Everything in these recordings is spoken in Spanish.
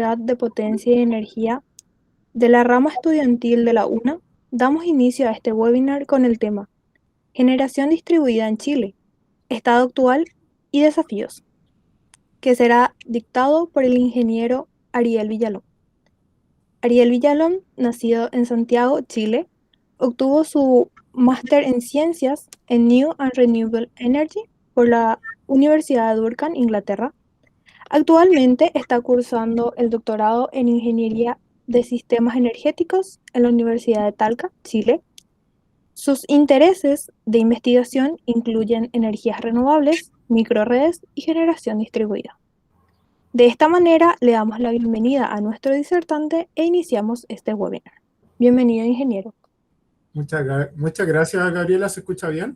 Unidad de Potencia y Energía de la rama estudiantil de la UNA, damos inicio a este webinar con el tema Generación distribuida en Chile, estado actual y desafíos, que será dictado por el ingeniero Ariel Villalón. Ariel Villalón, nacido en Santiago, Chile, obtuvo su máster en Ciencias en New and Renewable Energy por la Universidad de Durham, Inglaterra. Actualmente está cursando el doctorado en Ingeniería de Sistemas Energéticos en la Universidad de Talca, Chile. Sus intereses de investigación incluyen energías renovables, microredes y generación distribuida. De esta manera, le damos la bienvenida a nuestro disertante e iniciamos este webinar. Bienvenido, ingeniero. Muchas gracias, Gabriela. ¿Se escucha bien?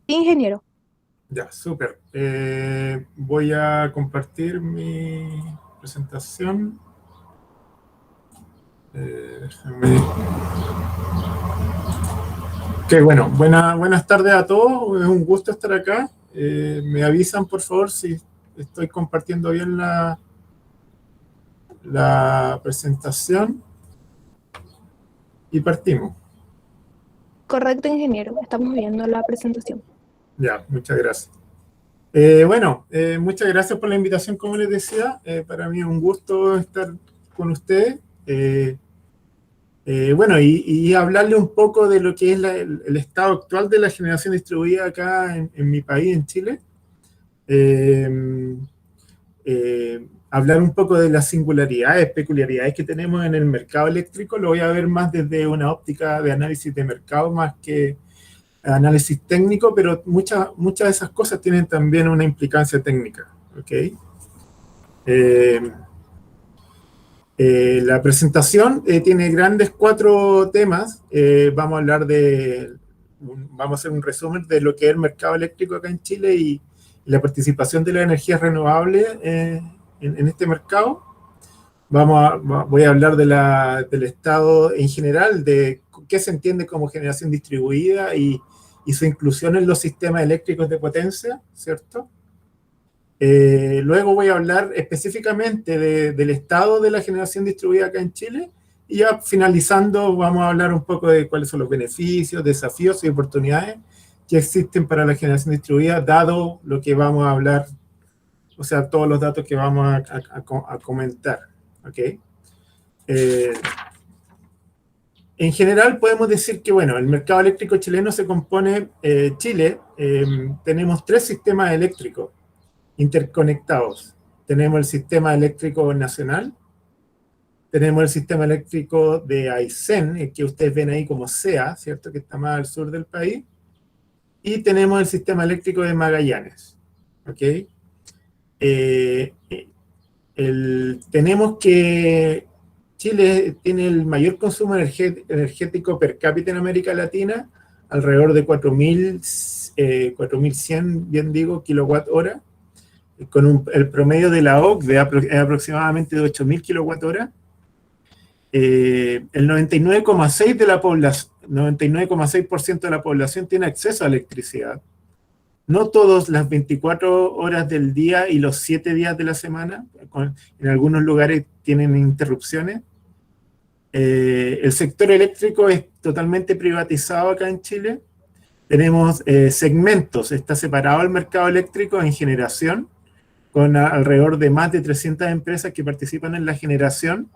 Sí, ingeniero. Ya, súper. Voy a compartir mi presentación. Déjame. Ok, bueno, buenas tardes a todos. Es un gusto estar acá. Me avisan, por favor, si estoy compartiendo bien la presentación. Y partimos. Correcto, ingeniero. Estamos viendo la presentación. Ya, muchas gracias. Muchas gracias por la invitación, como les decía. Para mí es un gusto estar con ustedes. Y hablarle un poco de lo que es el estado actual de la generación distribuida acá en mi país, en Chile. Hablar un poco de las singularidades, peculiaridades que tenemos en el mercado eléctrico. Lo voy a ver más desde una óptica de análisis de mercado, más que análisis técnico, pero muchas de esas cosas tienen también una implicancia técnica. ¿Okay? La presentación tiene grandes 4 temas. Vamos a hacer un resumen de lo que es el mercado eléctrico acá en Chile y la participación de las energías renovables en este mercado. Voy a hablar del estado en general, de qué se entiende como generación distribuida y su inclusión en los sistemas eléctricos de potencia, ¿cierto? Luego voy a hablar específicamente del estado de la generación distribuida acá en Chile y ya finalizando vamos a hablar un poco de cuáles son los beneficios, desafíos y oportunidades que existen para la generación distribuida, dado lo que vamos a hablar, o sea, todos los datos que vamos a comentar. ¿Okay? En general podemos decir que, bueno, el mercado eléctrico chileno se compone, tenemos 3 sistemas eléctricos interconectados. Tenemos el sistema eléctrico nacional, tenemos el sistema eléctrico de Aysén, el que ustedes ven ahí como SEA, ¿cierto? Que está más al sur del país, y tenemos el sistema eléctrico de Magallanes. ¿Ok? Tenemos que Chile tiene el mayor consumo energético per cápita en América Latina, alrededor de 4.100, bien digo, kilowatt hora, con el promedio de la OCDE es aproximadamente de 8.000 kilowatt hora. El 99,6% de la población, 99,6% de la población tiene acceso a electricidad. No todos las 24 horas del día y los 7 días de la semana. En algunos lugares tienen interrupciones. El sector eléctrico es totalmente privatizado acá en Chile. Tenemos segmentos. Está separado el mercado eléctrico en generación, con alrededor de más de 300 empresas que participan en la generación,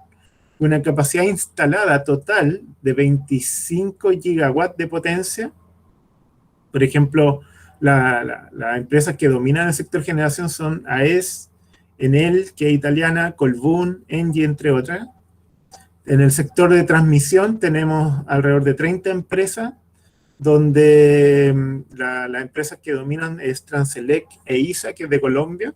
una capacidad instalada total de 25 gigawatts de potencia. Por ejemplo, las empresas que dominan el sector generación son AES, Enel, que es italiana, Colbún, Engie, entre otras. En el sector de transmisión tenemos alrededor de 30 empresas, donde las empresas que dominan es Transelec e ISA, que es de Colombia.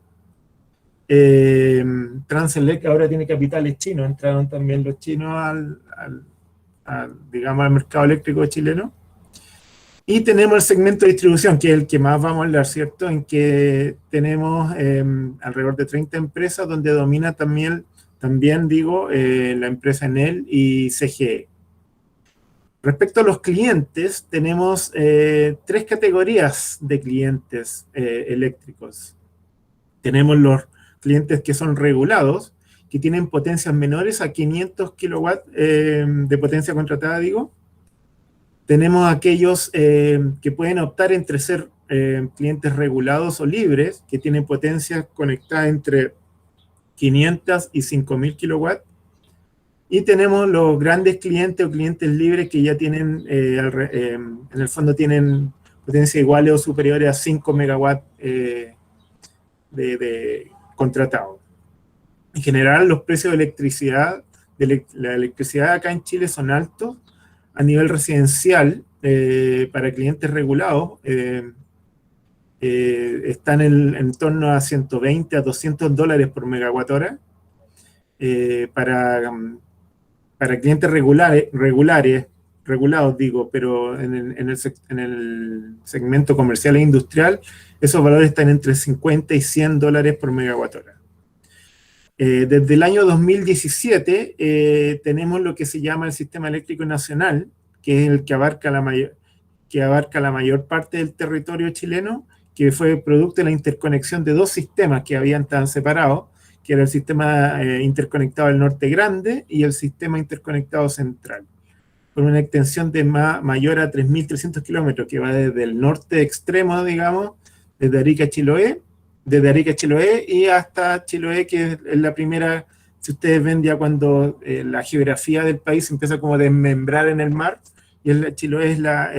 Transelec ahora tiene capitales chinos, entraron también los chinos digamos, al mercado eléctrico chileno. Y tenemos el segmento de distribución, que es el que más vamos a hablar, ¿cierto? En que tenemos alrededor de 30 empresas, donde domina también digo, la empresa Enel y CGE. Respecto a los clientes, tenemos 3 categorías de clientes eléctricos. Tenemos los clientes que son regulados, que tienen potencias menores a 500 kilowatts de potencia contratada, digo. Tenemos aquellos que pueden optar entre ser clientes regulados o libres, que tienen potencias conectadas entre 500 y 5000 kilowatts. Y tenemos los grandes clientes o clientes libres que ya tienen, en el fondo tienen potencias iguales o superiores a 5 megawatts de contratado. En general, los precios de electricidad, la electricidad acá en Chile son altos. A nivel residencial, para clientes regulados, están en torno a 120 a 200 dólares por megawatt hora. Para clientes regulados digo, pero en el segmento comercial e industrial, esos valores están entre 50 y 100 dólares por megawatt hora. Desde el año 2017 tenemos lo que se llama el Sistema Eléctrico Nacional, que es el que abarca la mayor parte del territorio chileno, que fue producto de la interconexión de dos sistemas que habían tan separados, que era el sistema interconectado del Norte Grande y el sistema interconectado central, con una extensión de mayor a 3.300 kilómetros, que va desde el norte extremo, digamos, desde Arica a Chiloé, y hasta Chiloé, que es la primera, si ustedes ven ya cuando la geografía del país se empieza como a desmembrar en el mar, y Chiloé es la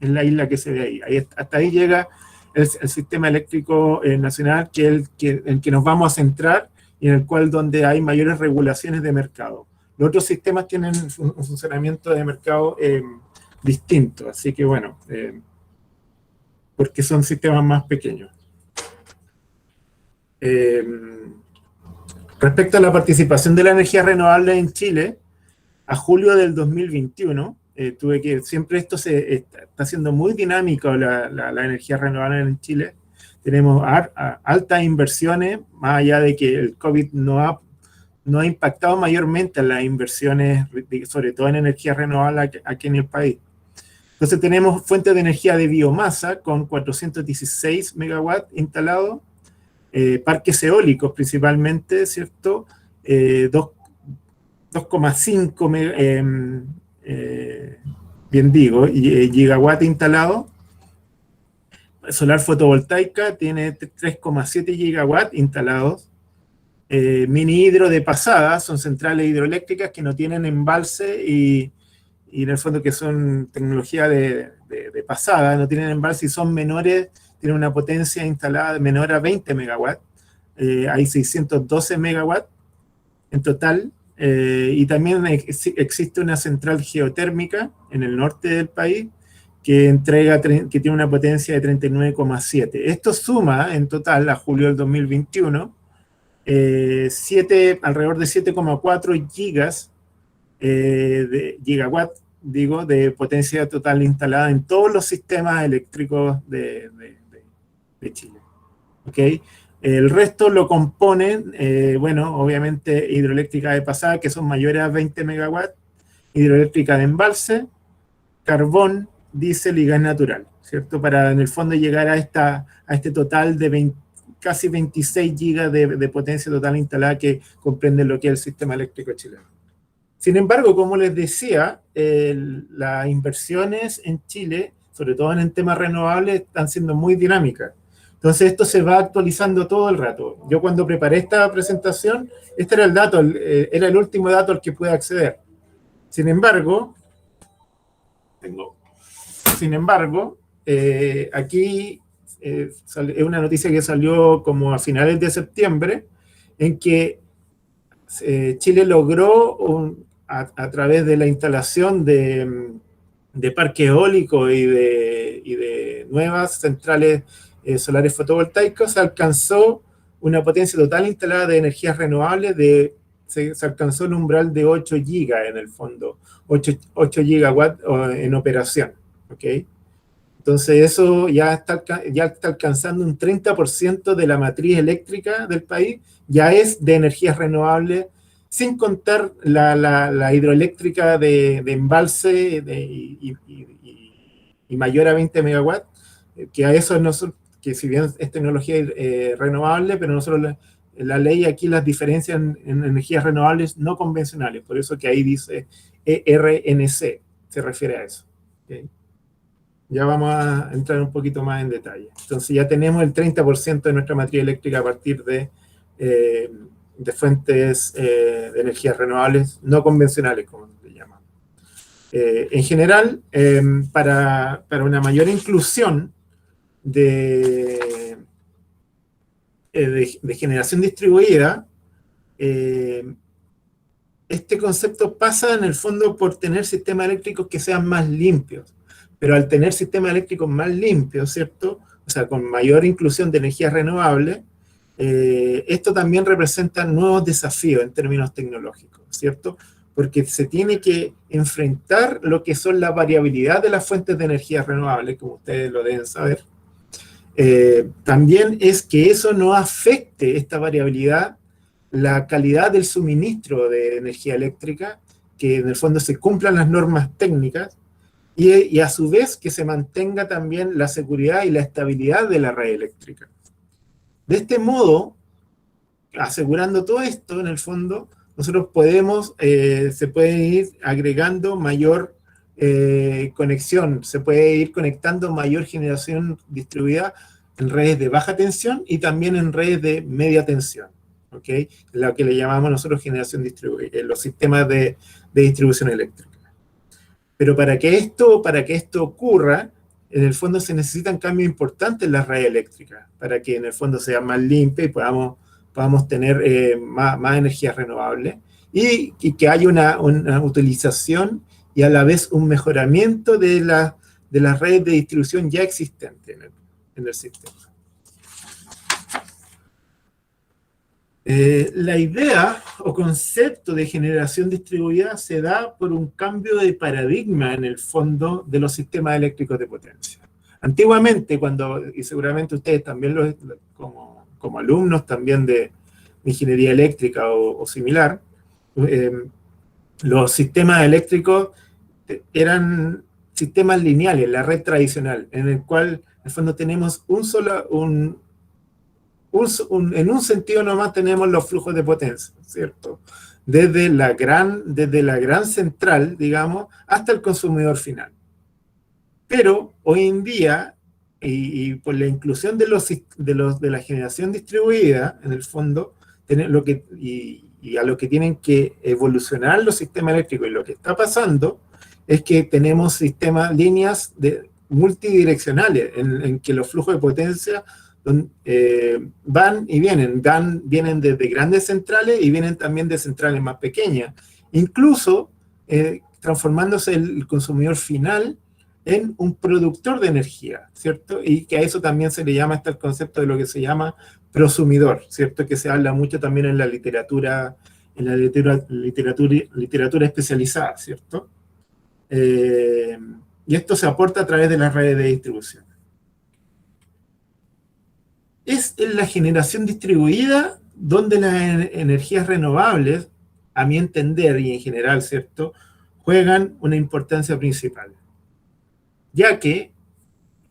isla que se ve ahí. Hasta ahí llega el sistema eléctrico nacional, que es el que nos vamos a centrar y en el cual donde hay mayores regulaciones de mercado. Los otros sistemas tienen un funcionamiento de mercado distinto, así que bueno, porque son sistemas más pequeños. Respecto a la participación de la energía renovable en Chile, a julio del 2021, siempre esto está siendo muy dinámico, la energía renovable en Chile. Tenemos altas inversiones, más allá de que el COVID no ha impactado mayormente en las inversiones, sobre todo en energía renovable aquí en el país. Entonces tenemos fuentes de energía de biomasa con 416 megawatts instalados, parques eólicos principalmente, ¿cierto? 2,5 bien digo, gigawatt instalado. Solar fotovoltaica tiene 3,7 gigawatts instalados. Mini hidro de pasada, son centrales hidroeléctricas que no tienen embalse y en el fondo que son tecnología de pasada, no tienen embalse y son menores, tienen una potencia instalada menor a 20 megawatts. Hay 612 megawatts en total. Y también existe una central geotérmica en el norte del país que tiene una potencia de 39,7. Esto suma en total a julio del 2021 alrededor de 7,4 gigawatts, digo, de potencia total instalada en todos los sistemas eléctricos de Chile. ¿Ok? El resto lo componen, bueno, obviamente hidroeléctrica de pasada, que son mayores a 20 megawatts, hidroeléctrica de embalse, carbón, diésel y gas natural, ¿cierto? Para en el fondo llegar a este total de casi 26 gigas de potencia total instalada que comprende lo que es el sistema eléctrico chileno. Sin embargo, como les decía, las inversiones en Chile, sobre todo en temas renovables, están siendo muy dinámicas. Entonces esto se va actualizando todo el rato. Yo cuando preparé esta presentación, este era el dato, era el último dato al que pude acceder. Sin embargo, aquí es una noticia que salió como a finales de septiembre, en que Chile logró, a través de la instalación de parques eólicos y de nuevas centrales solares fotovoltaicos, alcanzó una potencia total instalada de energías renovables se alcanzó el umbral de 8 gigas en el fondo, 8 gigawatts en operación, ¿ok? Entonces eso ya está alcanzando un 30% de la matriz eléctrica del país, ya es de energías renovables, sin contar la hidroeléctrica de embalse y mayor a 20 megawatts, que a eso nosotros, que si bien es tecnología renovable, pero nosotros la ley aquí las diferencias en energías renovables no convencionales, por eso que ahí dice ERNC, se refiere a eso. ¿Okay? Ya vamos a entrar un poquito más en detalle. Entonces ya tenemos el 30% de nuestra matriz eléctrica a partir de fuentes de energías renovables no convencionales, como se llama. En general, para una mayor inclusión de generación distribuida, este concepto pasa en el fondo por tener sistemas eléctricos que sean más limpios. Pero al tener sistemas eléctricos más limpios, ¿cierto? O sea, con mayor inclusión de energías renovables, esto también representa nuevos desafíos en términos tecnológicos, ¿cierto? Porque se tiene que enfrentar lo que son la variabilidad de las fuentes de energías renovables, como ustedes lo deben saber. También es que eso no afecte esta variabilidad, la calidad del suministro de energía eléctrica, que en el fondo se cumplan las normas técnicas, y a su vez que se mantenga también la seguridad y la estabilidad de la red eléctrica. De este modo, asegurando todo esto, en el fondo, nosotros se puede ir agregando mayor conexión, se puede ir conectando mayor generación distribuida en redes de baja tensión y también en redes de media tensión, ¿ok? Lo que le llamamos nosotros generación distribuida, los sistemas de distribución eléctrica. Pero para que esto ocurra, en el fondo se necesitan cambios importantes en las redes eléctricas, para que en el fondo sea más limpia y podamos tener más energías renovables, y que haya una utilización y a la vez un mejoramiento de las redes de distribución ya existentes en el sistema. La idea o concepto de generación distribuida se da por un cambio de paradigma en el fondo de los sistemas eléctricos de potencia. Antiguamente, y seguramente ustedes también como alumnos también de ingeniería eléctrica o similar, los sistemas eléctricos eran sistemas lineales, la red tradicional, en el cual en el fondo tenemos en un sentido nomás tenemos los flujos de potencia, ¿cierto? Desde la gran central, digamos, hasta el consumidor final. Pero hoy en día, y por la inclusión de la generación distribuida, en el fondo, y a lo que tienen que evolucionar los sistemas eléctricos, y lo que está pasando es que tenemos líneas multidireccionales, en que los flujos de potencia van y vienen desde grandes centrales y vienen también de centrales más pequeñas, incluso transformándose el consumidor final en un productor de energía, ¿cierto? Y que a eso también se le llama el concepto de lo que se llama prosumidor, ¿cierto? Que se habla mucho también en la literatura especializada, ¿cierto? Y esto se aporta a través de las redes de distribución. Es en la generación distribuida donde las energías renovables, a mi entender y en general, ¿cierto?, juegan una importancia principal. Ya que,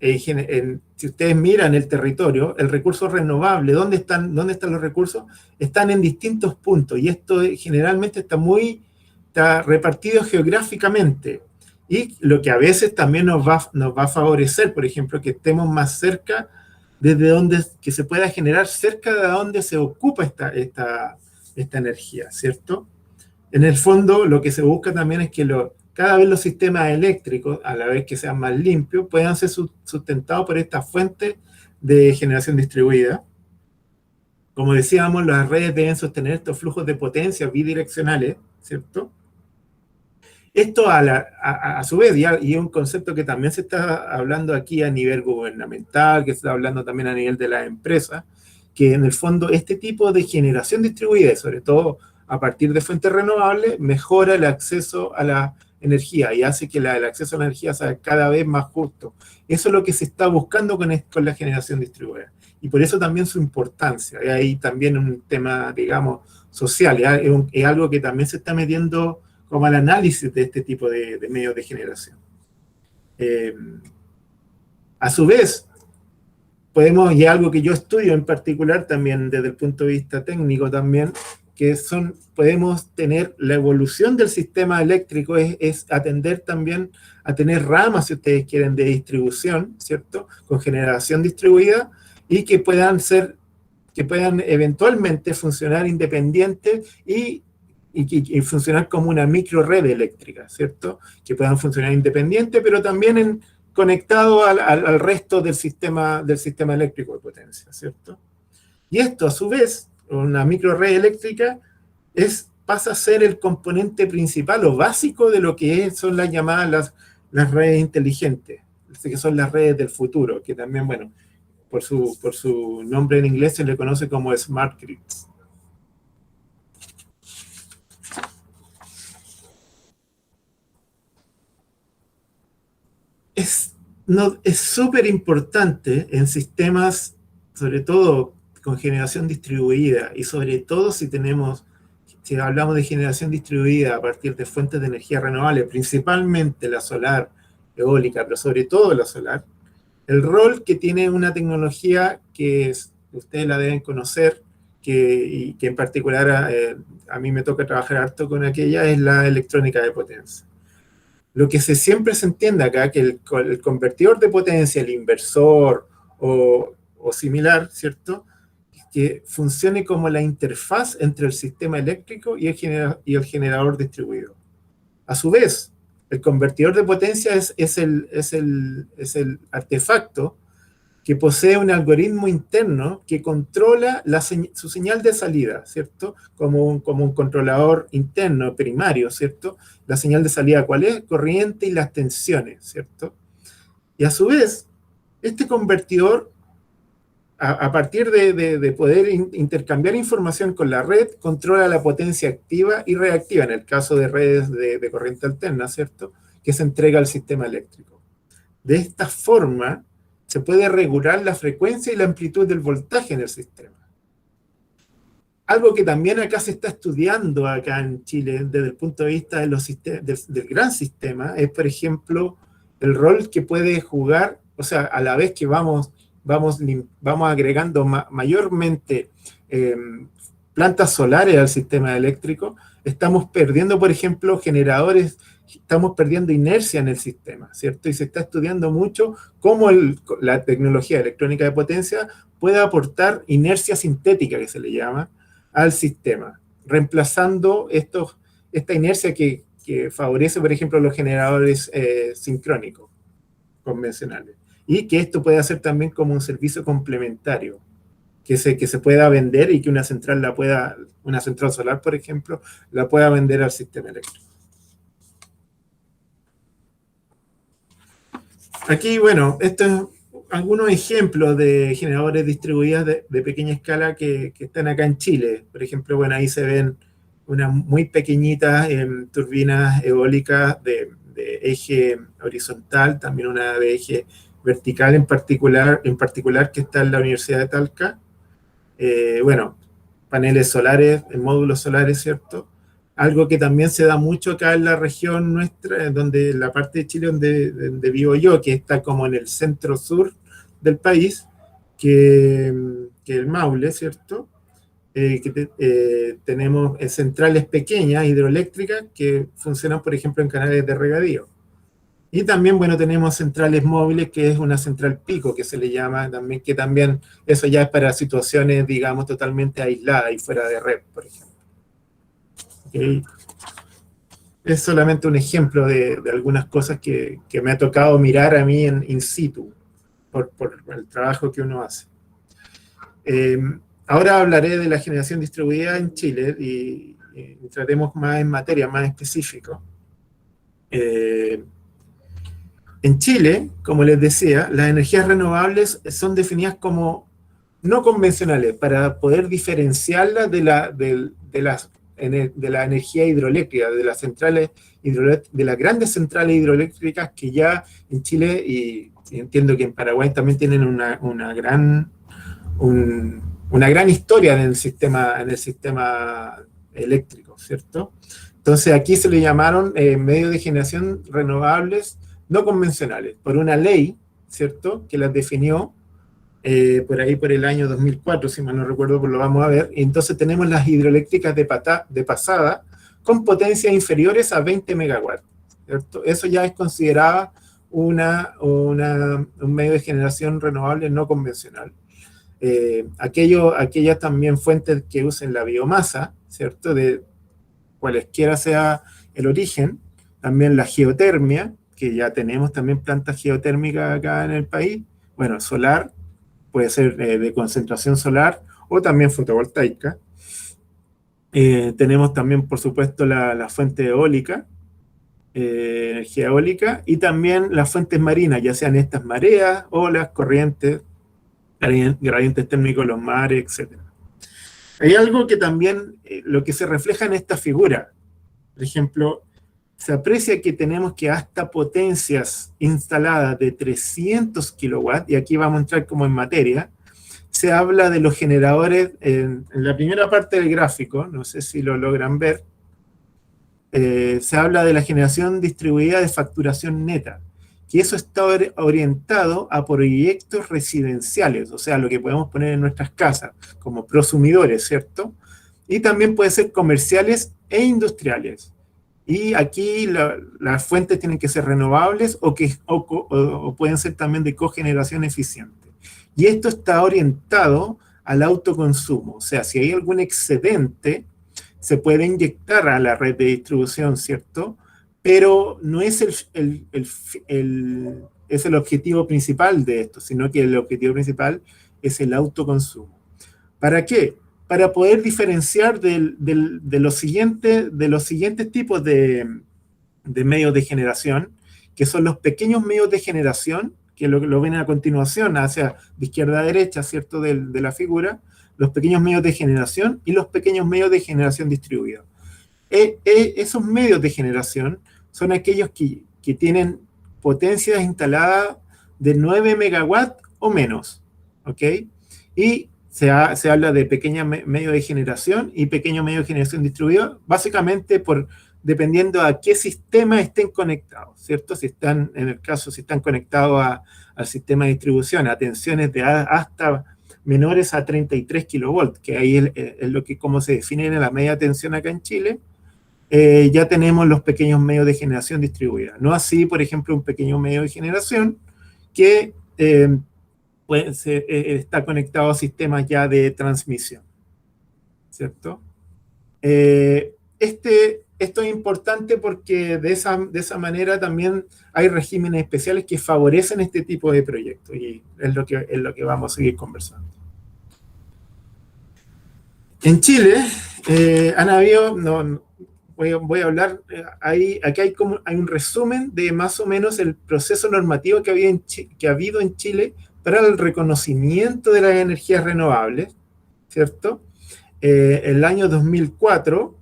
si ustedes miran el territorio, el recurso renovable, ¿dónde están los recursos? Están en distintos puntos, y esto generalmente está repartido geográficamente. Y lo que a veces también nos va a favorecer, por ejemplo, que estemos más cerca que se pueda generar cerca de donde se ocupa esta energía, ¿cierto? En el fondo, lo que se busca también es que cada vez los sistemas eléctricos, a la vez que sean más limpios, puedan ser sustentados por estas fuentes de generación distribuida. Como decíamos, las redes deben sostener estos flujos de potencia bidireccionales, ¿cierto? Esto a su vez, y es un concepto que también se está hablando aquí a nivel gubernamental, que se está hablando también a nivel de las empresas, que en el fondo este tipo de generación distribuida, y sobre todo a partir de fuentes renovables, mejora el acceso a la energía y hace que el acceso a la energía sea cada vez más justo. Eso es lo que se está buscando con la generación distribuida. Y por eso también su importancia. Y ahí también un tema, digamos, social. Es algo que también se está metiendo como al análisis de este tipo de medios de generación. A su vez, podemos, y algo que yo estudio en particular también desde el punto de vista técnico también, que podemos tener la evolución del sistema eléctrico, es atender también a tener ramas, si ustedes quieren, de distribución, ¿cierto? Con generación distribuida, y que puedan eventualmente funcionar independientes y funcionar como una micro red eléctrica, ¿cierto? Que puedan funcionar independientes, pero también conectado al resto del sistema eléctrico de potencia, ¿cierto? Y esto, a su vez, una micro red eléctrica, pasa a ser el componente principal o básico de lo que son las llamadas las redes inteligentes, que son las redes del futuro, que también, bueno, por su nombre en inglés se le conoce como Smart Grids. Es súper importante en sistemas, sobre todo con generación distribuida, y sobre todo si hablamos de generación distribuida a partir de fuentes de energía renovable, principalmente la solar, eólica, pero sobre todo la solar, el rol que tiene una tecnología que ustedes la deben conocer, y que en particular a mí me toca trabajar harto con aquella, es la electrónica de potencia. Lo que siempre se entiende acá, que el convertidor de potencia, el inversor o similar, ¿cierto?, que funcione como la interfaz entre el sistema eléctrico y el generador distribuido. A su vez, el convertidor de potencia es el artefacto que posee un algoritmo interno que controla su señal de salida, ¿cierto? Como un controlador interno, primario, ¿cierto? La señal de salida, ¿cuál es? Corriente y las tensiones, ¿cierto? Y a su vez, este convertidor, a partir de poder intercambiar información con la red, controla la potencia activa y reactiva, en el caso de redes de corriente alterna, ¿cierto?, que se entrega al sistema eléctrico. De esta forma, se puede regular la frecuencia y la amplitud del voltaje en el sistema. Algo que también acá se está estudiando acá en Chile, desde el punto de vista del gran sistema, es, por ejemplo, el rol que puede jugar, o sea, a la vez que vamos agregando mayormente plantas solares al sistema eléctrico, estamos perdiendo, por ejemplo, generadores, estamos perdiendo inercia en el sistema, ¿cierto? Y se está estudiando mucho cómo la tecnología electrónica de potencia puede aportar inercia sintética, que se le llama, al sistema, reemplazando esta inercia que favorece, por ejemplo, los generadores sincrónicos convencionales. Y que esto puede hacer también como un servicio complementario, que se pueda vender y que una central solar, por ejemplo, la pueda vender al sistema eléctrico. Aquí, bueno, estos son algunos ejemplos de generadores distribuidos de pequeña escala que están acá en Chile. Por ejemplo, bueno, ahí se ven unas muy pequeñitas turbinas eólicas de eje horizontal, también una de eje vertical en particular que está en la Universidad de Talca. Bueno, paneles solares, módulos solares, ¿cierto? Algo que también se da mucho acá en la región nuestra, donde la parte de Chile donde vivo yo, que está como en el centro-sur del país, que el Maule, ¿cierto? Tenemos centrales pequeñas, hidroeléctricas, que funcionan, por ejemplo, en canales de regadío. Y también, bueno, tenemos centrales móviles, que es una central pico, que se le llama también, que también eso ya es para situaciones, digamos, totalmente aisladas y fuera de red, por ejemplo. ¿Okay? Es solamente un ejemplo de algunas cosas que me ha tocado mirar a mí in situ, por el trabajo que uno hace. Ahora hablaré de la generación distribuida en Chile y entraremos más en materia, más específico. En Chile, como les decía, las energías renovables son definidas como no convencionales para poder diferenciarlas de la energía hidroeléctrica, de las grandes centrales hidroeléctricas que ya en Chile, y entiendo que en Paraguay también tienen una gran historia en el sistema eléctrico, ¿cierto? Entonces aquí se le llamaron medios de generación renovables no convencionales, por una ley, ¿cierto?, que las definió por ahí por el año 2004, si mal no recuerdo, pues lo vamos a ver. Y entonces tenemos las hidroeléctricas de pasada con potencias inferiores a 20 megawatts, ¿cierto? Eso ya es considerado un medio de generación renovable no convencional. Aquellas también fuentes que usen la biomasa, ¿cierto? De cualesquiera sea el origen, también la geotermia, que ya tenemos también plantas geotérmicas acá en el país, bueno, solar, puede ser de concentración solar o también fotovoltaica. Tenemos también, por supuesto, la fuente eólica, energía eólica, y también las fuentes marinas, ya sean estas mareas o las corrientes, gradientes térmicos de los mares, etc. Hay algo que también, lo que se refleja en esta figura, por ejemplo, se aprecia que tenemos que hasta potencias instaladas de 300 kilowatts, y aquí vamos a entrar como en materia, se habla de los generadores en la primera parte del gráfico, no sé si lo logran ver, se habla de la generación distribuida de facturación neta, que eso está orientado a proyectos residenciales, o sea, lo que podemos poner en nuestras casas, como prosumidores, ¿cierto? Y también puede ser comerciales e industriales. Y aquí las fuentes tienen que ser renovables o pueden ser también de cogeneración eficiente. Y esto está orientado al autoconsumo, o sea, si hay algún excedente, se puede inyectar a la red de distribución, ¿cierto? Pero no es es el objetivo principal de esto, sino que el objetivo principal es el autoconsumo. ¿Para qué? Para poder diferenciar de los siguientes tipos de medios de generación, que son los pequeños medios de generación, que lo ven a continuación, hacia de izquierda a derecha, ¿cierto?, de la figura, los pequeños medios de generación y los pequeños medios de generación distribuida. Esos medios de generación son aquellos que tienen potencias instaladas de 9 megawatts o menos, ¿ok? Y se habla de pequeños medios de generación y pequeños medios de generación distribuida, básicamente dependiendo a qué sistema estén conectados, ¿cierto? Si están conectados al sistema de distribución, a tensiones de hasta menores a 33 kilovolts, que ahí es lo que como se define en la media tensión acá en Chile, ya tenemos los pequeños medios de generación distribuida. No así, por ejemplo, un pequeño medio de generación que está conectado a sistemas ya de transmisión, ¿cierto? Esto es importante porque de esa manera también hay regímenes especiales que favorecen este tipo de proyectos, y es lo que vamos a seguir conversando. En Chile han habido, voy a hablar, aquí hay un resumen de más o menos el proceso normativo que ha habido en Chile para el reconocimiento de las energías renovables, ¿cierto? El año 2004,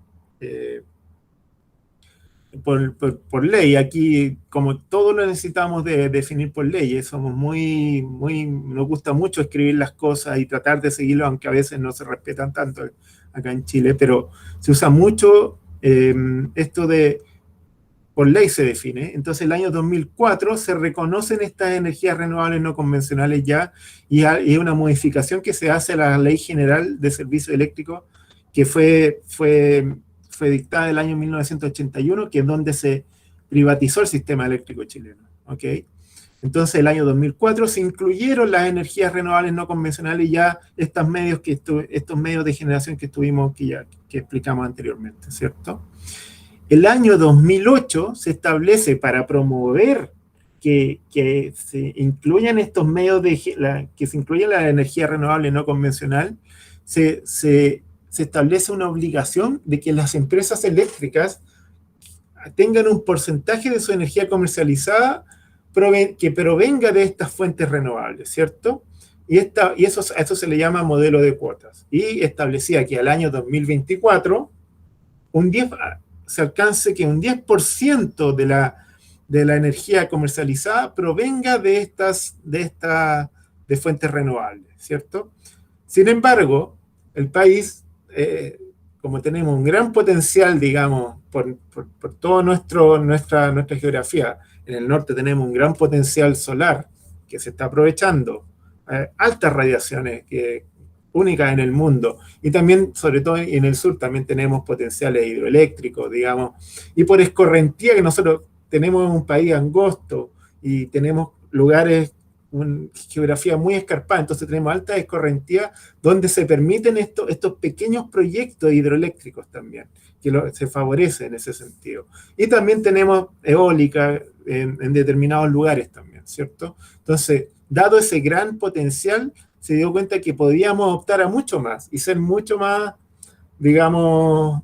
por ley, aquí como todo lo necesitamos de definir por ley, somos nos gusta mucho escribir las cosas y tratar de seguirlo, aunque a veces no se respetan tanto acá en Chile, pero se usa mucho esto de por ley se define. Entonces, el año 2004 se reconocen estas energías renovables no convencionales ya, y hay una modificación que se hace a la Ley General de Servicios Eléctricos, que fue dictada en el año 1981, que es donde se privatizó el sistema eléctrico chileno. ¿Ok? Entonces, el año 2004 se incluyeron las energías renovables no convencionales, ya estos medios de generación que explicamos anteriormente, ¿cierto? El año 2008 se establece para promover que se incluyan estos medios que se incluya la energía renovable no convencional, se establece una obligación de que las empresas eléctricas tengan un porcentaje de su energía comercializada que provenga de estas fuentes renovables, ¿cierto? Y eso se le llama modelo de cuotas. Y establecía que al año 2024 se alcance que un 10% de la energía comercializada provenga de fuentes renovables, ¿cierto? Sin embargo, el país, como tenemos un gran potencial, digamos, por toda nuestra geografía, en el norte tenemos un gran potencial solar que se está aprovechando, altas radiaciones únicas en el mundo. Y también, sobre todo en el sur, también tenemos potenciales hidroeléctricos, digamos. Y por escorrentía, que nosotros tenemos un país angosto y tenemos lugares, una geografía muy escarpada, entonces tenemos alta escorrentía donde se permiten estos pequeños proyectos hidroeléctricos también, que se favorece en ese sentido. Y también tenemos eólica en determinados lugares también, ¿cierto? Entonces, dado ese gran potencial, se dio cuenta que podíamos optar a mucho más y ser mucho más, digamos,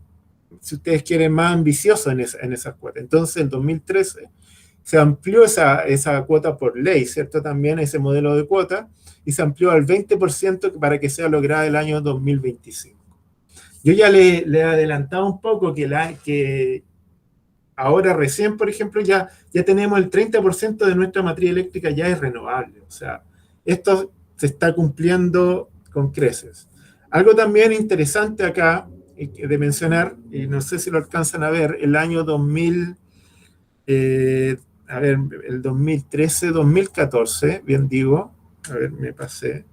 si ustedes quieren, más ambiciosos en esas cuotas. Entonces, en 2013 se amplió esa cuota por ley, ¿cierto? También ese modelo de cuota, y se amplió al 20% para que sea lograda el año 2025. Yo ya le he adelantado un poco que ahora recién, por ejemplo, ya tenemos el 30% de nuestra matriz eléctrica ya es renovable. O sea, esto se está cumpliendo con creces. Algo también interesante acá de mencionar, y no sé si lo alcanzan a ver, el año 2000, a ver, el 2013, 2014, bien digo, a ver, me pasé.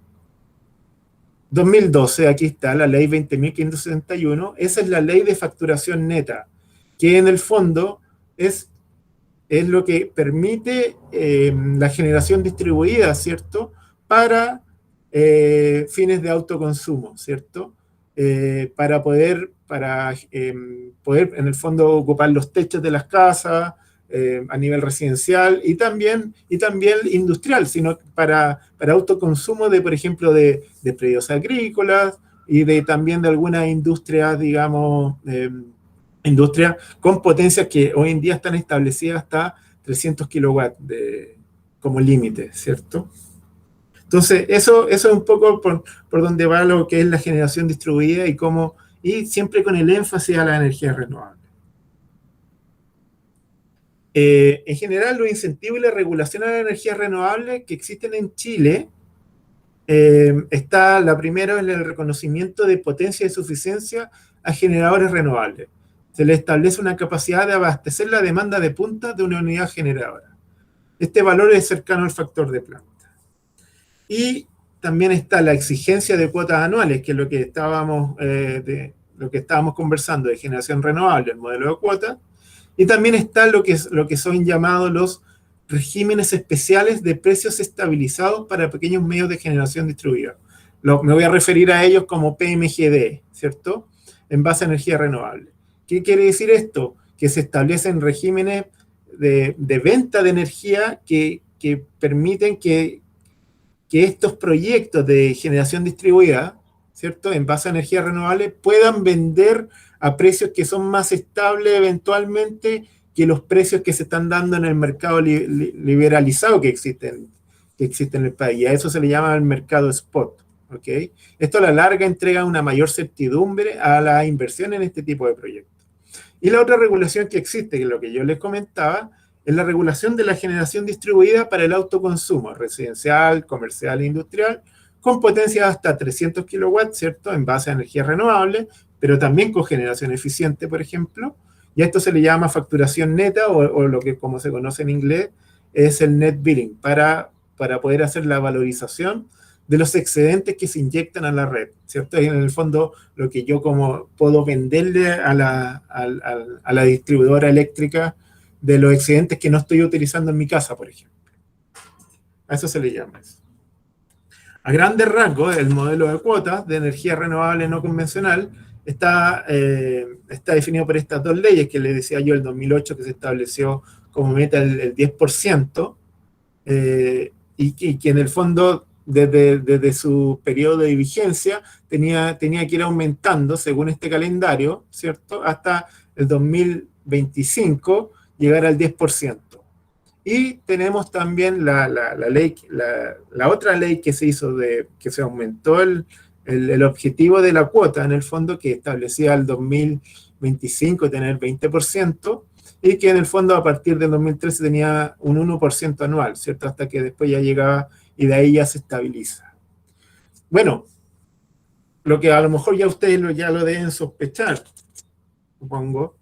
2012, aquí está la ley 20.561, esa es la ley de facturación neta, que en el fondo es lo que permite la generación distribuida, ¿cierto? Para fines de autoconsumo, ¿cierto? Poder, en el fondo, ocupar los techos de las casas a nivel residencial y también industrial, sino para autoconsumo de, por ejemplo, de predios agrícolas y también de algunas industrias, digamos, industria con potencias que hoy en día están establecidas hasta 300 kilowatts como límite, ¿cierto? Entonces, eso es un poco por donde va lo que es la generación distribuida y siempre con el énfasis a la energía renovable. En general, los incentivos y la regulación a la energía renovable que existen en Chile, está la primera en el reconocimiento de potencia y suficiencia a generadores renovables. Se le establece una capacidad de abastecer la demanda de punta de una unidad generadora. Este valor es cercano al factor de planta. Y también está la exigencia de cuotas anuales, que es lo que estábamos conversando de generación renovable, el modelo de cuotas. Y también está lo que son llamados los regímenes especiales de precios estabilizados para pequeños medios de generación distribuida. Me voy a referir a ellos como PMGD, ¿cierto? En base a energía renovable. ¿Qué quiere decir esto? Que se establecen regímenes de venta de energía que permiten que estos proyectos de generación distribuida, ¿cierto? En base a energía renovable, puedan vender a precios que son más estables eventualmente que los precios que se están dando en el mercado liberalizado que existe en el país. Y a eso se le llama el mercado spot. ¿Okay? Esto a la larga entrega una mayor certidumbre a la inversión en este tipo de proyectos. Y la otra regulación que existe, que es lo que yo les comentaba, es la regulación de la generación distribuida para el autoconsumo residencial, comercial e industrial, con potencia hasta 300 kilowatts, ¿cierto? En base a energía renovable, pero también con generación eficiente, por ejemplo. Y a esto se le llama facturación neta, o lo que como se conoce en inglés, es el net billing, para poder hacer la valorización de los excedentes que se inyectan a la red, ¿cierto? Y en el fondo, lo que yo como puedo venderle a la distribuidora eléctrica de los excedentes que no estoy utilizando en mi casa, por ejemplo. A eso se le llama eso. A grandes rasgos, el modelo de cuotas de energía renovable no convencional está definido por estas dos leyes que les decía yo, el 2008, que se estableció como meta el 10%, y que en el fondo, desde su periodo de vigencia, tenía que ir aumentando según este calendario, ¿cierto? Hasta el 2025 llegar al 10%. Y tenemos también la otra ley que se hizo, que se aumentó el objetivo de la cuota, en el fondo, que establecía el 2025 tener 20%, y que en el fondo a partir del 2013 tenía un 1% anual, ¿cierto? Hasta que después ya llegaba y de ahí ya se estabiliza. Bueno, lo que a lo mejor ya ustedes ya lo deben sospechar, supongo,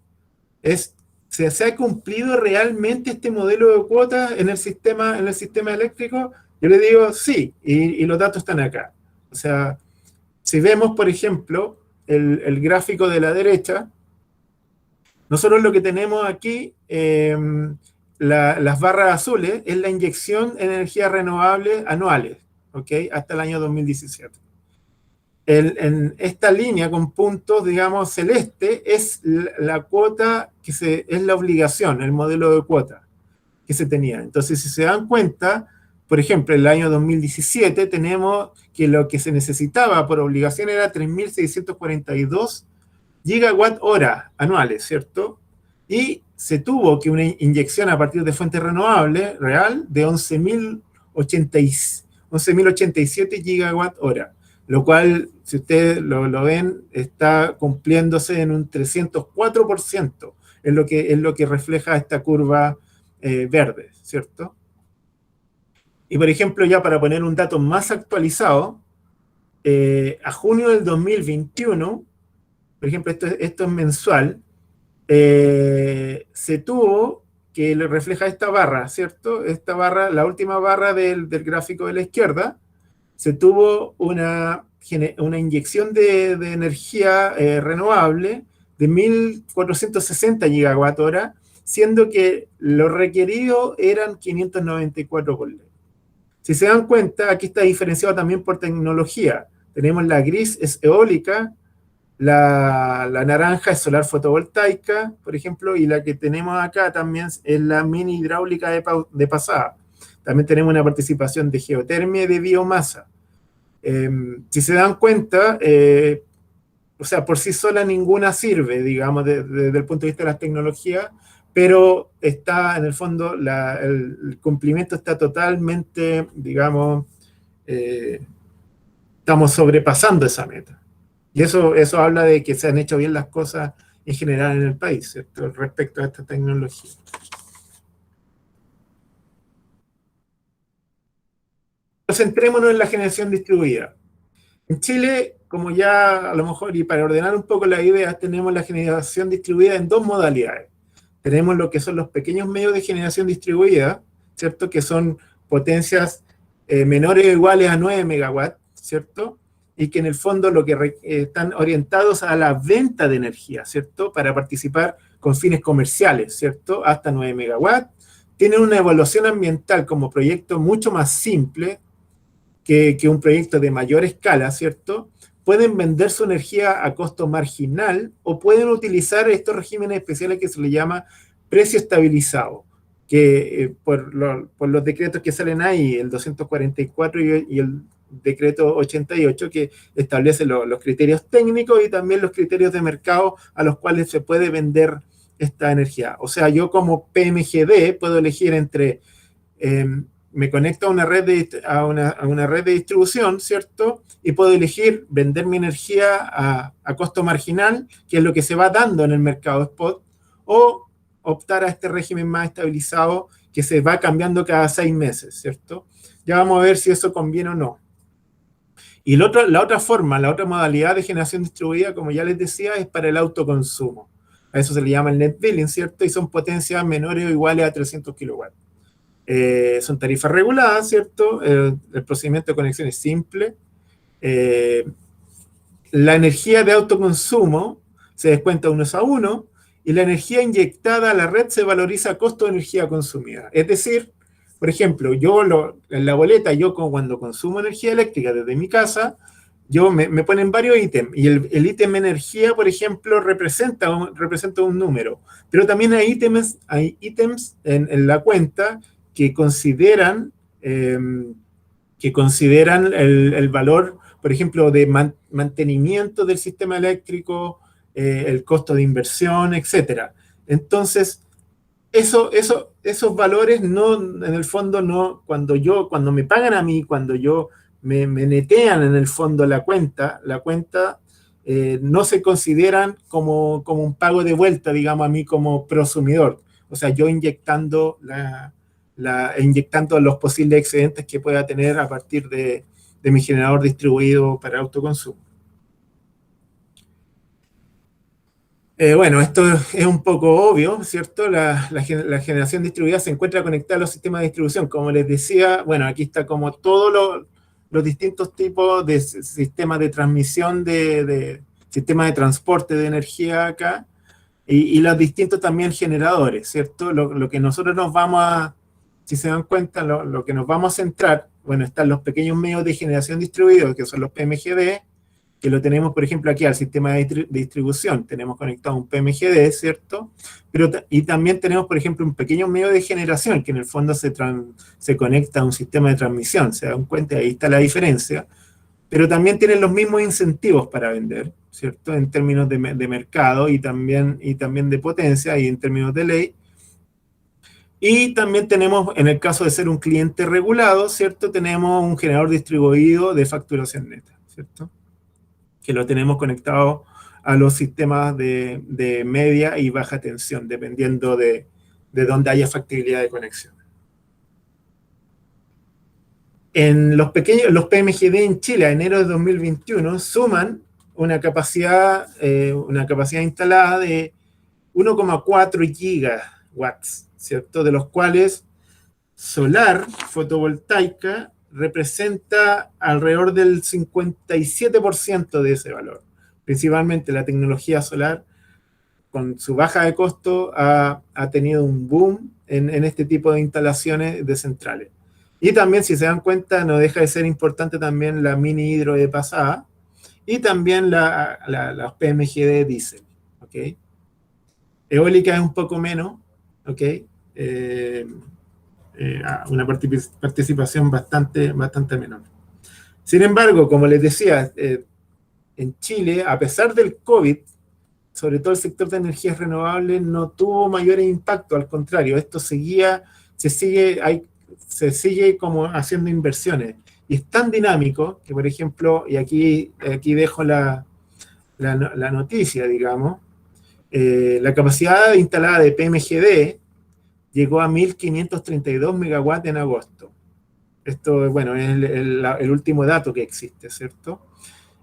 es ¿se ha cumplido realmente este modelo de cuotas en el sistema eléctrico? Yo le digo sí, y los datos están acá. O sea, si vemos, por ejemplo, el gráfico de la derecha, nosotros lo que tenemos aquí, las barras azules, es la inyección de energía renovable anuales, ¿ok? Hasta el año 2017. En esta línea con puntos, digamos, celeste, es la cuota es la obligación, el modelo de cuota que se tenía. Entonces, si se dan cuenta, por ejemplo, en el año 2017 tenemos que lo que se necesitaba por obligación era 3.642 gigawatt hora anuales, ¿cierto? Y se tuvo que una inyección a partir de fuentes renovables real de 11.087 gigawatt hora, lo cual, si ustedes lo ven, está cumpliéndose en un 304%, es lo que refleja esta curva verde, ¿cierto? Y por ejemplo, ya para poner un dato más actualizado, a junio del 2021, por ejemplo, esto es mensual, se tuvo, que le refleja esta barra, ¿cierto? Esta barra, la última barra del gráfico de la izquierda, se tuvo una inyección de energía renovable de 1.460 gigawatt hora, siendo que lo requerido eran 594 por ley. Si se dan cuenta, aquí está diferenciado también por tecnología. Tenemos la gris, es eólica, la naranja es solar fotovoltaica, por ejemplo, y la que tenemos acá también es la mini hidráulica de pasada. También tenemos una participación de geotermia y de biomasa. Si se dan cuenta, o sea, por sí sola ninguna sirve, digamos, desde el punto de vista de las tecnologías, pero está, en el fondo, el cumplimiento está totalmente, digamos, estamos sobrepasando esa meta. Y eso habla de que se han hecho bien las cosas en general en el país, ¿cierto? Respecto a esta tecnología. Centrémonos en la generación distribuida. En Chile, como ya a lo mejor, y para ordenar un poco las ideas, tenemos la generación distribuida en dos modalidades. Tenemos lo que son los pequeños medios de generación distribuida, ¿cierto? Que son potencias menores o iguales a 9 megawatts, ¿cierto? Y que en el fondo lo que están orientados a la venta de energía, ¿cierto? Para participar con fines comerciales, ¿cierto? Hasta 9 megawatts. Tienen una evaluación ambiental como proyecto mucho más simple que un proyecto de mayor escala, ¿cierto? Pueden vender su energía a costo marginal o pueden utilizar estos regímenes especiales que se le llama precio estabilizado, que por los decretos que salen ahí, el 244 y el decreto 88, que establece los criterios técnicos y también los criterios de mercado a los cuales se puede vender esta energía. O sea, yo como PMGD puedo elegir entre me conecto a una red de distribución, ¿cierto? Y puedo elegir vender mi energía a costo marginal, que es lo que se va dando en el mercado spot, o optar a este régimen más estabilizado que se va cambiando cada 6 meses, ¿cierto? Ya vamos a ver si eso conviene o no. Y la otra forma, la otra modalidad de generación distribuida, como ya les decía, es para el autoconsumo. A eso se le llama el net billing, ¿cierto? Y son potencias menores o iguales a 300 kilowatts. Son tarifas reguladas, ¿cierto? El procedimiento de conexión es simple. La energía de autoconsumo se descuenta 1:1 y la energía inyectada a la red se valoriza a costo de energía consumida. Es decir, por ejemplo, en la boleta, cuando consumo energía eléctrica desde mi casa, me ponen varios ítems, y el ítem energía, por ejemplo, representa un número, pero también hay ítems en la cuenta que consideran el valor, por ejemplo, de mantenimiento del sistema eléctrico, el costo de inversión, etcétera. Entonces, esos valores no, en el fondo, no, cuando me pagan a mí, cuando me netean en el fondo la cuenta no se consideran como un pago de vuelta, digamos, a mí como prosumidor. O sea, yo inyectando los posibles excedentes que pueda tener a partir de mi generador distribuido para autoconsumo. Bueno, esto es un poco obvio, ¿cierto? La generación distribuida se encuentra conectada a los sistemas de distribución. Como les decía, bueno, aquí está como todos los distintos tipos de sistemas de transmisión, de sistemas de transporte de energía acá, y los distintos también generadores, ¿cierto? Lo que nosotros nos vamos a, si se dan cuenta, lo que nos vamos a centrar, bueno, están los pequeños medios de generación distribuidos, que son los PMGD, que lo tenemos, por ejemplo, aquí al sistema de distribución. Tenemos conectado un PMGD, ¿cierto? Y también tenemos, por ejemplo, un pequeño medio de generación, que en el fondo se conecta a un sistema de transmisión. ¿Se dan cuenta? Ahí está la diferencia. Pero también tienen los mismos incentivos para vender, ¿cierto? En términos de mercado y también de potencia y en términos de ley. Y también tenemos, en el caso de ser un cliente regulado, ¿cierto? Tenemos un generador distribuido de facturación neta, ¿cierto? Que lo tenemos conectado a los sistemas de media y baja tensión, dependiendo de dónde haya factibilidad de conexión. En los PMGD en Chile, a enero de 2021, suman una capacidad instalada de 1,4 gigawatts, ¿cierto? De los cuales solar fotovoltaica representa alrededor del 57% de ese valor. Principalmente la tecnología solar, con su baja de costo, ha tenido un boom en este tipo de instalaciones de centrales. Y también, si se dan cuenta, no deja de ser importante también la mini hidro de pasada y también las PMG de diésel. ¿Okay? Eólica es un poco menos, ¿ok? Una participación bastante menor. Sin embargo, como les decía, en Chile, a pesar del COVID, sobre todo el sector de energías renovables no tuvo mayor impacto, al contrario, esto se sigue como haciendo inversiones. Y es tan dinámico que, por ejemplo, y aquí dejo la noticia, digamos, la capacidad instalada de PMGD llegó a 1.532 megawatts en agosto. Esto, bueno, es el último dato que existe, ¿cierto?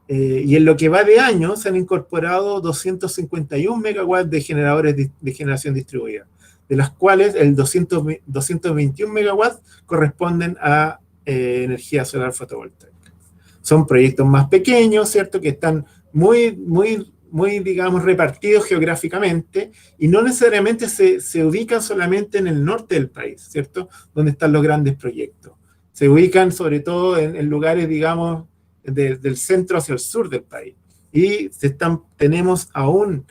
Y en lo que va de año se han incorporado 251 megawatts de generadores de generación distribuida, de las cuales el 221 megawatts corresponden a energía solar fotovoltaica. Son proyectos más pequeños, ¿cierto? Que están muy, digamos, repartidos geográficamente y no necesariamente se ubican solamente en el norte del país, ¿cierto? Donde están los grandes proyectos. Se ubican sobre todo en lugares, digamos, del centro hacia el sur del país. Y tenemos aún,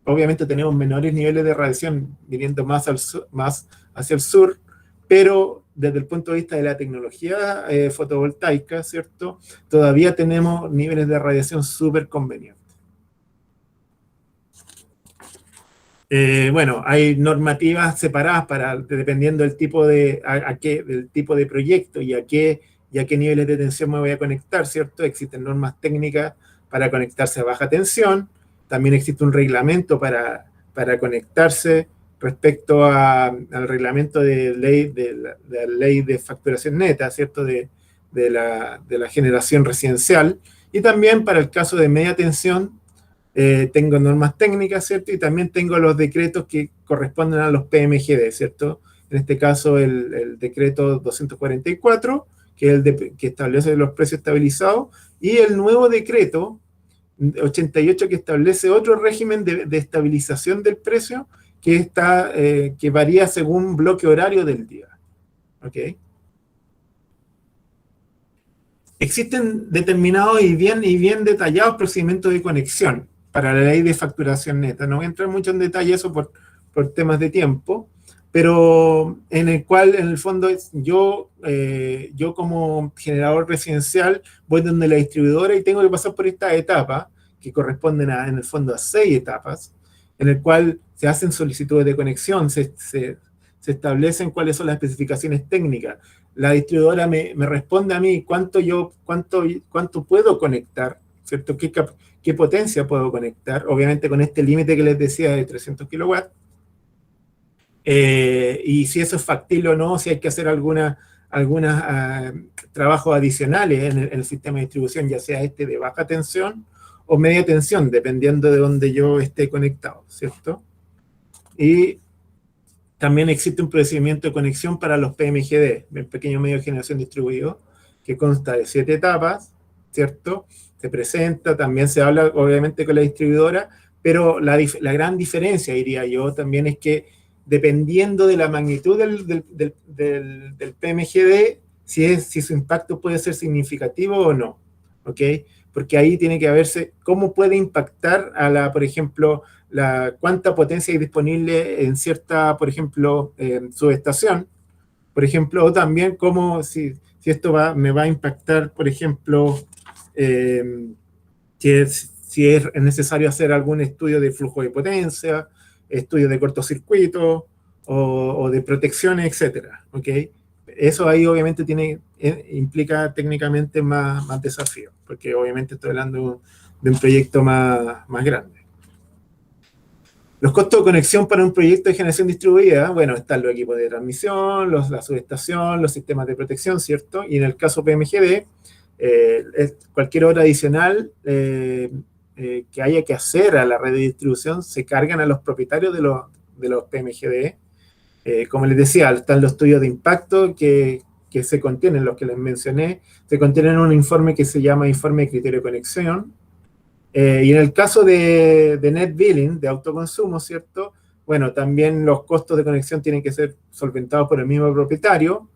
obviamente tenemos menores niveles de radiación viniendo más hacia el sur, pero desde el punto de vista de la tecnología fotovoltaica, ¿cierto? Todavía tenemos niveles de radiación súper convenientes. Bueno, hay normativas separadas dependiendo del tipo del tipo de proyecto y a qué niveles de tensión me voy a conectar, ¿cierto? Existen normas técnicas para conectarse a baja tensión, también existe un reglamento para conectarse respecto al reglamento de la ley de facturación neta, ¿cierto? De la generación residencial, y también para el caso de media tensión, tengo normas técnicas, ¿cierto? Y también tengo los decretos que corresponden a los PMGD, ¿cierto? En este caso, el decreto 244, que es que establece los precios estabilizados, y el nuevo decreto 88, que establece otro régimen de estabilización del precio, que varía según bloque horario del día. ¿Ok? Existen determinados y bien detallados procedimientos de conexión para la ley de facturación neta. No voy a entrar mucho en detalle eso por temas de tiempo, pero en el cual, en el fondo, yo como generador residencial voy donde la distribuidora y tengo que pasar por esta etapa, que corresponden en el fondo a 6 etapas, en el cual se hacen solicitudes de conexión, se establecen cuáles son las especificaciones técnicas. La distribuidora me responde a mí cuánto puedo conectar, ¿cierto? ¿Qué potencia puedo conectar? Obviamente con este límite que les decía de 300 kilowatts. Y si eso es factible o no, si hay que hacer algunos trabajos adicionales en el sistema de distribución, ya sea de baja tensión o media tensión, dependiendo de donde yo esté conectado, ¿cierto? Y también existe un procedimiento de conexión para los PMGD, el pequeño medio de generación distribuido, que consta de 7 etapas, ¿cierto? Se presenta, también se habla obviamente con la distribuidora, pero la gran diferencia, diría yo, también es que dependiendo de la magnitud del PMGD, si su impacto puede ser significativo o no, ¿ok? Porque ahí tiene que verse cómo puede impactar por ejemplo, cuánta potencia hay disponible en cierta, por ejemplo, subestación, por ejemplo, o también cómo, si esto me va a impactar, por ejemplo, si es necesario hacer algún estudio de flujo de potencia, estudio de cortocircuito o de protecciones, etcétera, ¿ok? Eso ahí obviamente implica técnicamente más desafío, porque obviamente estoy hablando de un proyecto más grande. Los costos de conexión para un proyecto de generación distribuida, bueno, están los equipos de transmisión, la subestación, los sistemas de protección, ¿cierto? Y en el caso PMGD, cualquier hora adicional que haya que hacer a la red de distribución se cargan a los propietarios de los PMGD. Como les decía, están los estudios de impacto que se contienen, los que les mencioné, se contienen un informe que se llama informe de criterio de conexión. Y en el caso de net billing, de autoconsumo, ¿cierto? Bueno, también los costos de conexión tienen que ser solventados por el mismo propietario.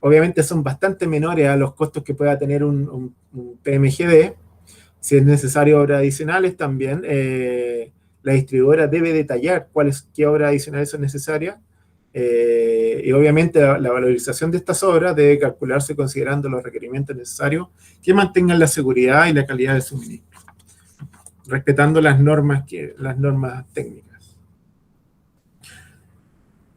Obviamente son bastante menores a los costos que pueda tener un PMGD. Si es necesario obras adicionales también, la distribuidora debe detallar qué obras adicionales son necesarias. Y obviamente la valorización de estas obras debe calcularse considerando los requerimientos necesarios que mantengan la seguridad y la calidad del suministro, respetando las normas técnicas.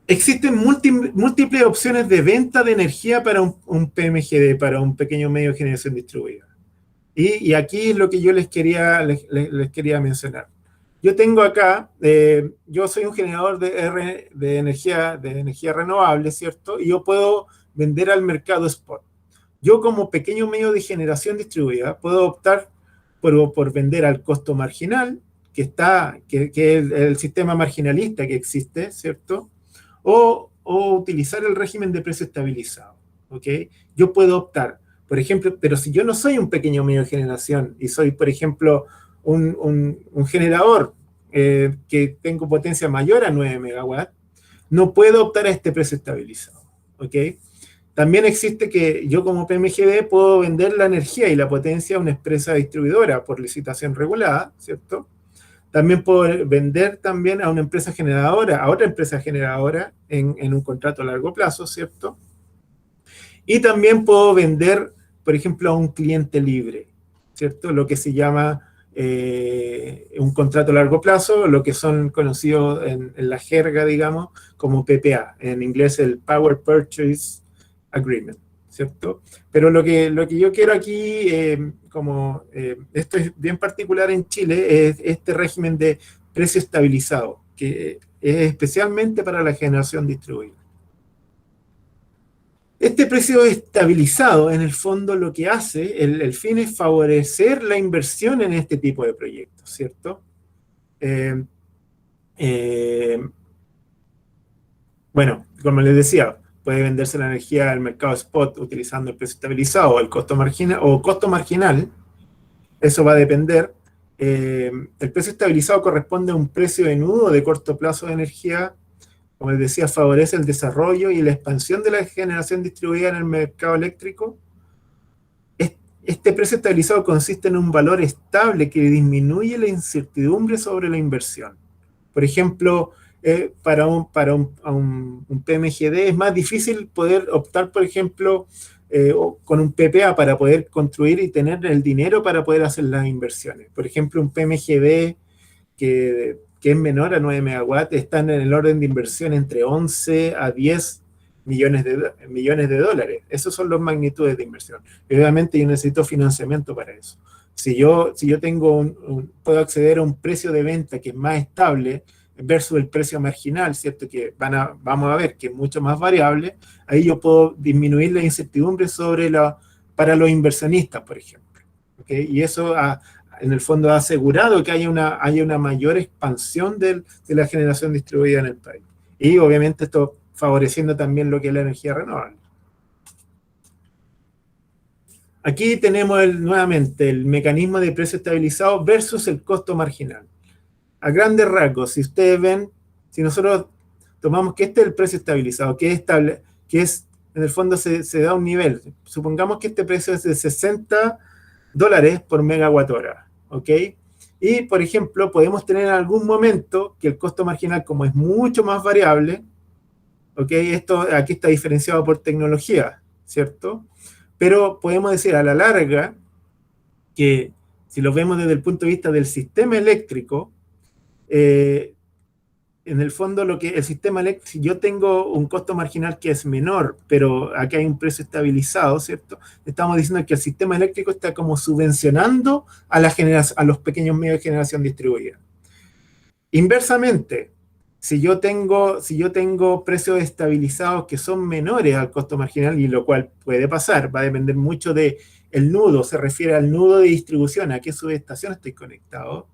Existen múltiples opciones de venta de energía para un PMGD, para un pequeño medio de generación distribuida. Y aquí es lo que yo les quería mencionar. Yo tengo acá, yo soy un generador de energía renovable, ¿cierto? Y yo puedo vender al mercado spot. Yo como pequeño medio de generación distribuida puedo optar por vender al costo marginal, que es el sistema marginalista que existe, ¿cierto? O utilizar el régimen de precio estabilizado, ¿ok? Yo puedo optar, por ejemplo, pero si yo no soy un pequeño medio de generación y soy, por ejemplo, un generador que tengo potencia mayor a 9 megawatts, no puedo optar a este precio estabilizado, ¿ok? También existe que yo como PMGD puedo vender la energía y la potencia a una empresa distribuidora por licitación regulada, ¿cierto? También puedo vender también a una empresa generadora, a otra empresa generadora en un contrato a largo plazo, ¿cierto? Y también puedo vender, por ejemplo, a un cliente libre, ¿cierto? Lo que se llama un contrato a largo plazo, lo que son conocidos en la jerga, digamos, como PPA, en inglés el Power Purchase Agreement, ¿cierto? Pero lo que yo quiero aquí, esto es bien particular en Chile, es este régimen de precio estabilizado, que es especialmente para la generación distribuida. Este precio estabilizado, en el fondo, lo que hace, el fin es favorecer la inversión en este tipo de proyectos, ¿cierto? Bueno, como les decía, puede venderse la energía al mercado spot utilizando el precio estabilizado o el costo marginal. Eso va a depender. El precio estabilizado corresponde a un precio de nudo de corto plazo de energía. Como les decía, favorece el desarrollo y la expansión de la generación distribuida en el mercado eléctrico. Este precio estabilizado consiste en un valor estable que disminuye la incertidumbre sobre la inversión. Por ejemplo, para un PMGD es más difícil poder optar, por ejemplo, con un PPA para poder construir y tener el dinero para poder hacer las inversiones. Por ejemplo, un PMGD que es menor a 9 megawatts, están en el orden de inversión entre 11 a 10 millones de dólares. Esas son las magnitudes de inversión. Y obviamente yo necesito financiamiento para eso. Si yo puedo acceder a un precio de venta que es más estable versus el precio marginal, ¿cierto? Que vamos a ver que es mucho más variable, ahí yo puedo disminuir la incertidumbre para los inversionistas, por ejemplo. ¿Okay? Y eso en el fondo ha asegurado que haya una mayor expansión de la generación distribuida en el país. Y obviamente esto favoreciendo también lo que es la energía renovable. Aquí tenemos nuevamente el mecanismo de precio estabilizado versus el costo marginal. A grandes rasgos, si ustedes ven, si nosotros tomamos que este es el precio estabilizado, que es en el fondo se da un nivel. Supongamos que este precio es de $60 por megawatt hora, ¿ok? Y, por ejemplo, podemos tener en algún momento que el costo marginal, como es mucho más variable, ¿ok? Esto aquí está diferenciado por tecnología, ¿cierto? Pero podemos decir a la larga que si lo vemos desde el punto de vista del sistema eléctrico, en el fondo el sistema eléctrico, si yo tengo un costo marginal que es menor, pero aquí hay un precio estabilizado, ¿cierto? Estamos diciendo que el sistema eléctrico está como subvencionando a los pequeños medios de generación distribuida. Inversamente, si yo tengo precios estabilizados que son menores al costo marginal, y lo cual puede pasar, va a depender mucho del nudo, se refiere al nudo de distribución, a qué subestación estoy conectado.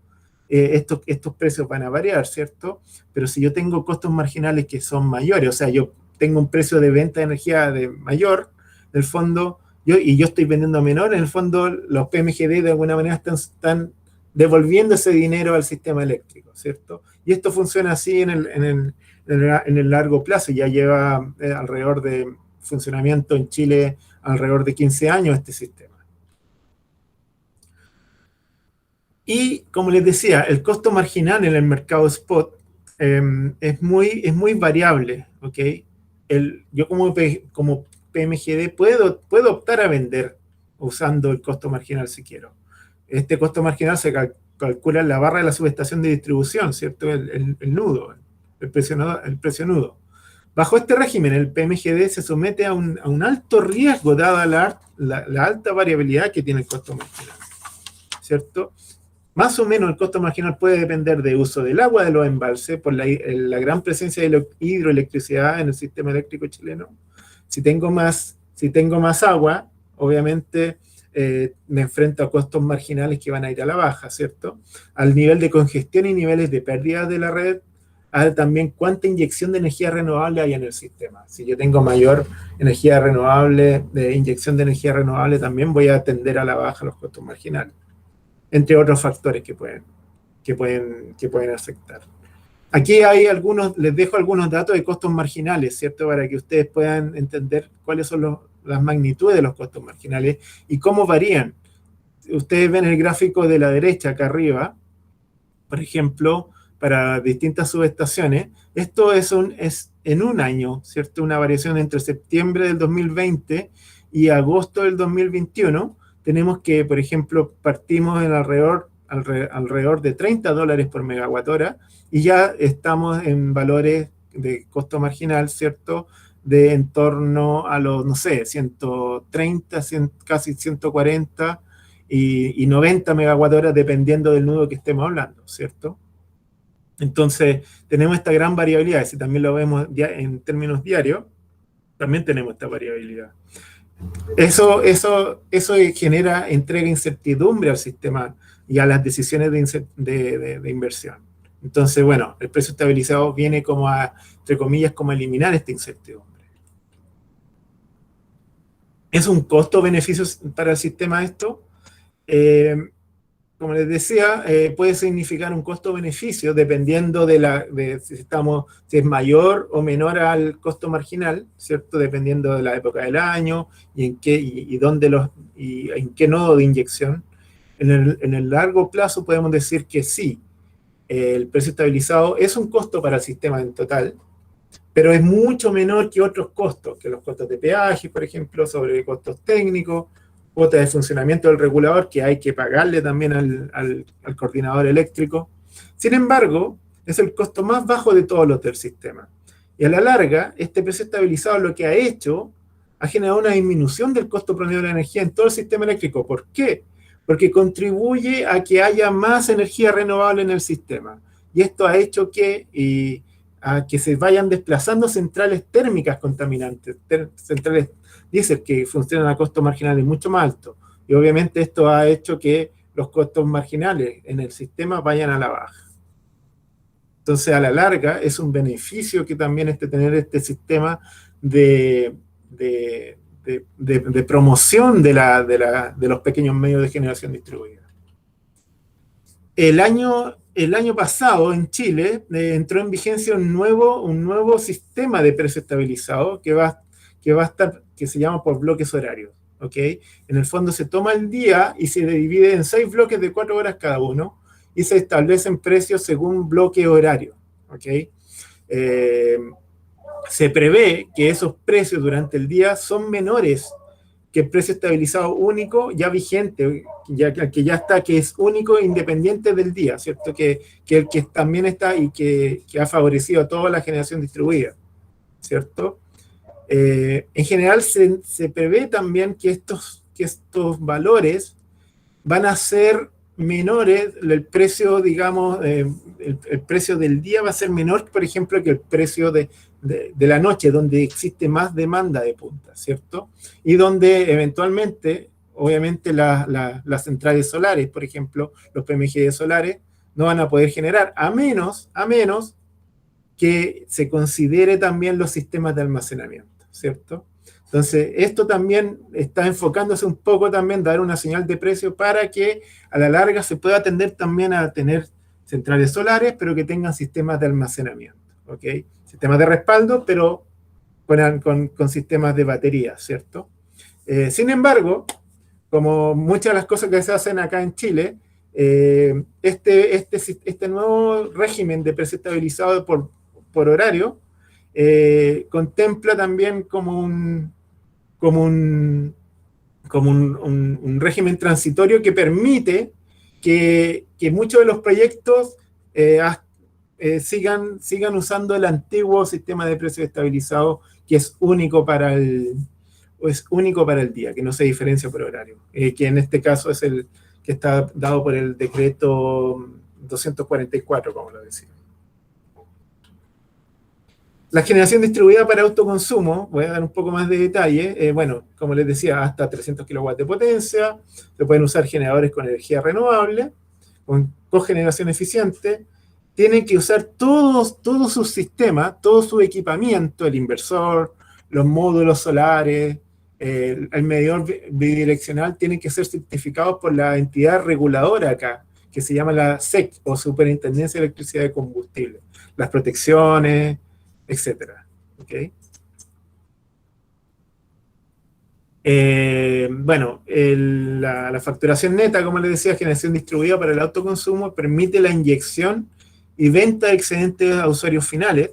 Estos precios van a variar, ¿cierto? Pero si yo tengo costos marginales que son mayores, o sea, yo tengo un precio de venta de energía mayor, en el fondo, y yo estoy vendiendo menor, en el fondo los PMGD de alguna manera están devolviendo ese dinero al sistema eléctrico, ¿cierto? Y esto funciona así en el largo plazo, ya lleva alrededor de funcionamiento en Chile alrededor de 15 años este sistema. Y como les decía, el costo marginal en el mercado spot es muy variable, ¿ok? Yo como PMGD puedo optar a vender usando el costo marginal si quiero. Este costo marginal se calcula en la barra de la subestación de distribución, ¿cierto? El nudo, el precio nudo. Bajo este régimen, el PMGD se somete a un alto riesgo dada la alta variabilidad que tiene el costo marginal, ¿cierto? Más o menos el costo marginal puede depender del uso del agua de los embalses por la gran presencia de la hidroelectricidad en el sistema eléctrico chileno. Si tengo más agua, obviamente me enfrento a costos marginales que van a ir a la baja, ¿cierto? Al nivel de congestión y niveles de pérdida de la red, también cuánta inyección de energía renovable hay en el sistema. Si yo tengo mayor energía renovable, de inyección de energía renovable, también voy a tender a la baja los costos marginales, entre otros factores que pueden afectar. Aquí les dejo algunos datos de costos marginales, ¿cierto? Para que ustedes puedan entender cuáles son las magnitudes de los costos marginales y cómo varían. Ustedes ven el gráfico de la derecha acá arriba, por ejemplo, para distintas subestaciones. Esto es en un año, ¿cierto? Una variación entre septiembre del 2020 y agosto del 2021. Tenemos que, por ejemplo, partimos en alrededor de $30 por megawatt hora y ya estamos en valores de costo marginal, ¿cierto? De en torno a los, no sé, 130, casi 140 y 90 megawatt horas dependiendo del nudo que estemos hablando, ¿cierto? Entonces, tenemos esta gran variabilidad. Si también lo vemos en términos diarios, también tenemos esta variabilidad. Eso entrega incertidumbre al sistema y a las decisiones de inversión. Entonces, bueno, el precio estabilizado viene como entre comillas, como a eliminar esta incertidumbre. ¿Es un costo-beneficio para el sistema esto? Como les decía, puede significar un costo-beneficio dependiendo si es mayor o menor al costo marginal, ¿cierto? Dependiendo de la época del año y en qué nodo de inyección. En el largo plazo podemos decir que sí, el precio estabilizado es un costo para el sistema en total, pero es mucho menor que otros costos, que los costos de peaje, por ejemplo, sobre costos técnicos, cuota de funcionamiento del regulador que hay que pagarle también al coordinador eléctrico. Sin embargo, es el costo más bajo de todos los del sistema. Y a la larga, este precio estabilizado lo que ha generado una disminución del costo promedio de la energía en todo el sistema eléctrico. ¿Por qué? Porque contribuye a que haya más energía renovable en el sistema. Y esto ha hecho a que se vayan desplazando centrales térmicas contaminantes, centrales diésel que funcionan a costos marginales mucho más altos. Y obviamente esto ha hecho que los costos marginales en el sistema vayan a la baja. Entonces, a la larga, es un beneficio que también tener este sistema de promoción de los pequeños medios de generación distribuida. El año pasado en Chile entró en vigencia un nuevo sistema de precio estabilizado que se llama por bloques horarios. ¿Okay? En el fondo se toma el día y se divide en 6 bloques de 4 horas cada uno y se establecen precios según bloque horario. ¿Okay? Se prevé que esos precios durante el día son menores que el precio estabilizado único ya vigente, que ya está, que es único e independiente del día, ¿cierto? Que también está y que ha favorecido a toda la generación distribuida, ¿cierto? En general se prevé también que estos valores van a ser menores, el precio, digamos, el precio del día va a ser menor, por ejemplo, que el precio de la noche, donde existe más demanda de punta, ¿cierto? Y donde eventualmente, obviamente, las centrales solares, por ejemplo, los PMGD solares, no van a poder generar, a menos que se considere también los sistemas de almacenamiento, ¿cierto? Entonces, esto también está enfocándose un poco también, dar una señal de precio para que a la larga se pueda tender también a tener centrales solares, pero que tengan sistemas de almacenamiento, ¿ok? Sistemas de respaldo, pero con sistemas de batería, ¿cierto? Sin embargo, como muchas de las cosas que se hacen acá en Chile, este nuevo régimen de precio estabilizado por horario contempla también como un régimen transitorio que permite que muchos de los proyectos sigan usando el antiguo sistema de precios estabilizados que es único para el día, que no se diferencia por horario, que en este caso es el que está dado por el decreto 244, como lo decía. La generación distribuida para autoconsumo, voy a dar un poco más de detalle, bueno, como les decía, hasta 300 kilowatts de potencia, se pueden usar generadores con energía renovable, con cogeneración eficiente, tienen que usar todo su sistema, todo su equipamiento, el inversor, los módulos solares, el medidor bidireccional, tienen que ser certificados por la entidad reguladora acá, que se llama la SEC, o Superintendencia de Electricidad y Combustible. Las protecciones, etcétera. ¿Okay? Bueno, la facturación neta, como les decía, generación distribuida para el autoconsumo, permite la inyección y venta de excedentes a usuarios finales.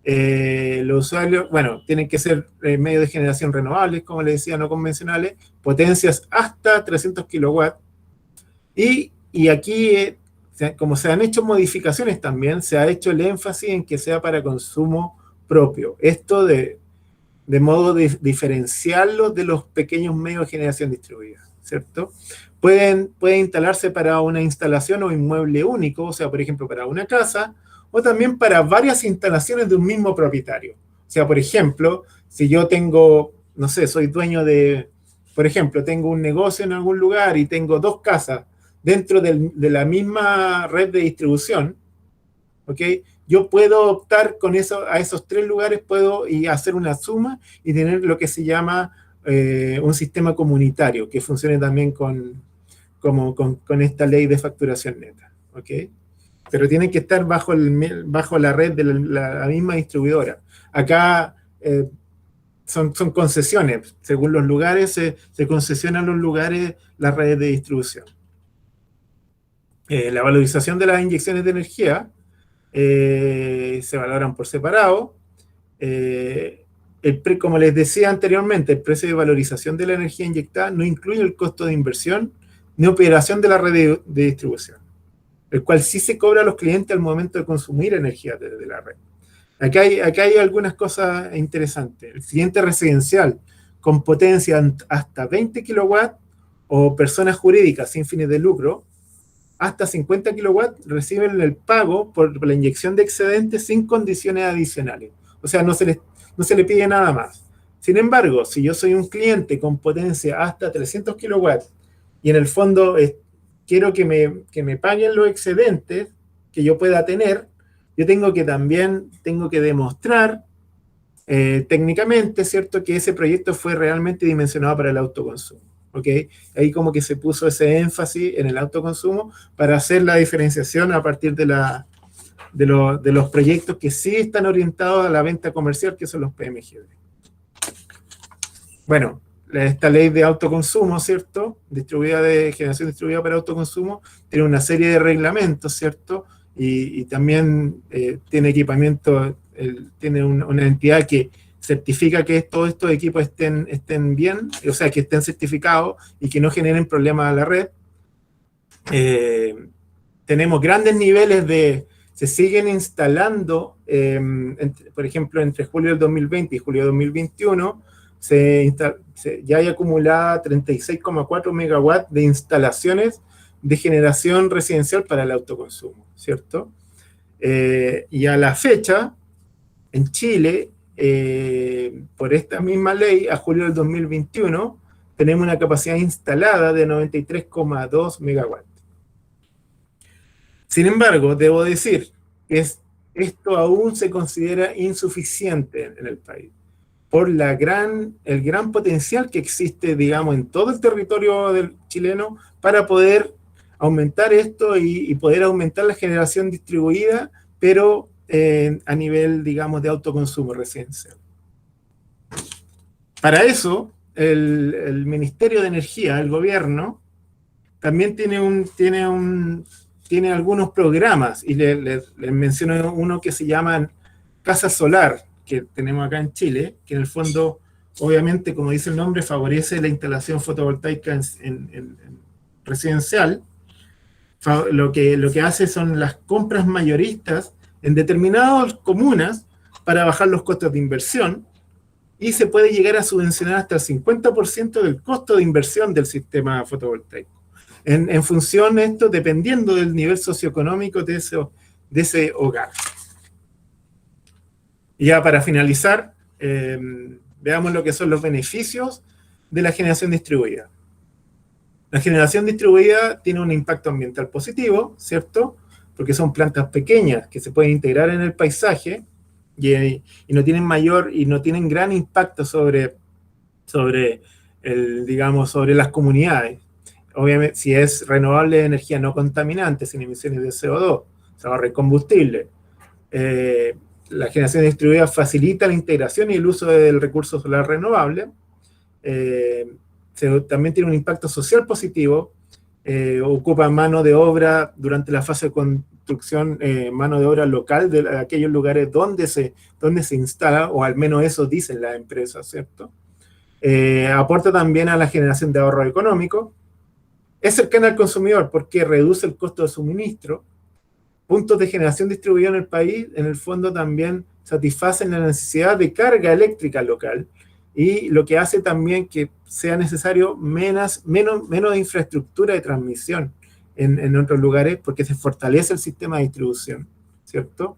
Los usuarios, bueno, tienen que ser medios de generación renovables, como les decía, no convencionales, potencias hasta 300 kilowatts. Y aquí, como se han hecho modificaciones también, se ha hecho el énfasis en que sea para consumo propio. Esto de modo de diferenciarlo de los pequeños medios de generación distribuida, ¿cierto? Puede instalarse para una instalación o inmueble único, o sea, por ejemplo, para una casa, o también para varias instalaciones de un mismo propietario. O sea, por ejemplo, si yo tengo, no sé, soy dueño por ejemplo, tengo un negocio en algún lugar y tengo 2 casas dentro de la misma red de distribución, ¿ok? Yo puedo optar a esos 3 lugares, y hacer una suma y tener lo que se llama un sistema comunitario que funcione también con esta ley de facturación neta, ¿ok? Pero tienen que estar bajo la red de la misma distribuidora. Acá son concesiones, según los lugares, se concesionan los lugares las redes de distribución. La valorización de las inyecciones de energía se valoran por separado. Como les decía anteriormente, el precio de valorización de la energía inyectada no incluye el costo de inversión ni operación de la red de distribución, el cual sí se cobra a los clientes al momento de consumir energía desde la red. Acá hay algunas cosas interesantes. El cliente residencial con potencia hasta 20 kilowatts o personas jurídicas sin fines de lucro hasta 50 kilowatts reciben el pago por la inyección de excedentes sin condiciones adicionales. O sea, no se le pide nada más. Sin embargo, si yo soy un cliente con potencia hasta 300 kilowatts y en el fondo quiero que me paguen los excedentes que yo pueda tener, yo tengo que demostrar técnicamente, ¿cierto?, que ese proyecto fue realmente dimensionado para el autoconsumo. ¿Ok? Ahí como que se puso ese énfasis en el autoconsumo para hacer la diferenciación a partir de los proyectos que sí están orientados a la venta comercial, que son los PMGD. Bueno, esta ley de autoconsumo, ¿cierto?, generación distribuida para autoconsumo, tiene una serie de reglamentos, ¿cierto?, y también tiene equipamiento, tiene una entidad que certifica que todos estos equipos estén bien, o sea, que estén certificados y que no generen problemas a la red. Tenemos grandes niveles se siguen instalando, por ejemplo, entre julio del 2020 y julio del 2021, ya hay acumulada 36,4 megawatts de instalaciones de generación residencial para el autoconsumo, ¿cierto? Y a la fecha, en Chile, por esta misma ley, a julio del 2021, tenemos una capacidad instalada de 93,2 megawatts. Sin embargo, debo decir que esto aún se considera insuficiente en el país, por el gran potencial que existe, digamos, en todo el territorio del chileno para poder aumentar esto y poder aumentar la generación distribuida, pero a nivel, digamos, de autoconsumo residencial. Para eso, el Ministerio de Energía, el gobierno, también tiene algunos programas, y les menciono uno que se llama Casa Solar, que tenemos acá en Chile, que en el fondo, obviamente, como dice el nombre, favorece la instalación fotovoltaica en residencial. Lo que hace son las compras mayoristas en determinadas comunas para bajar los costos de inversión, y se puede llegar a subvencionar hasta el 50% del costo de inversión del sistema fotovoltaico. En función de esto, dependiendo del nivel socioeconómico de ese hogar. Y ya para finalizar, veamos lo que son los beneficios de la generación distribuida. La generación distribuida tiene un impacto ambiental positivo, ¿cierto? Porque son plantas pequeñas que se pueden integrar en el paisaje y no tienen gran impacto sobre las comunidades. Obviamente, si es renovable de energía no contaminante, sin emisiones de CO2, se ahorra el combustible. La generación distribuida facilita la integración y el uso del recurso solar renovable. También tiene un impacto social positivo. Ocupa mano de obra durante la fase de construcción, mano de obra local de aquellos lugares donde se instala, o al menos eso dicen las empresas, ¿cierto? Aporta también a la generación de ahorro económico. Es cercana al consumidor porque reduce el costo de suministro. Puntos de generación distribuida en el país, en el fondo, también satisfacen la necesidad de carga eléctrica local, y lo que hace también que sea necesario menos infraestructura de transmisión en otros lugares, porque se fortalece el sistema de distribución, ¿cierto?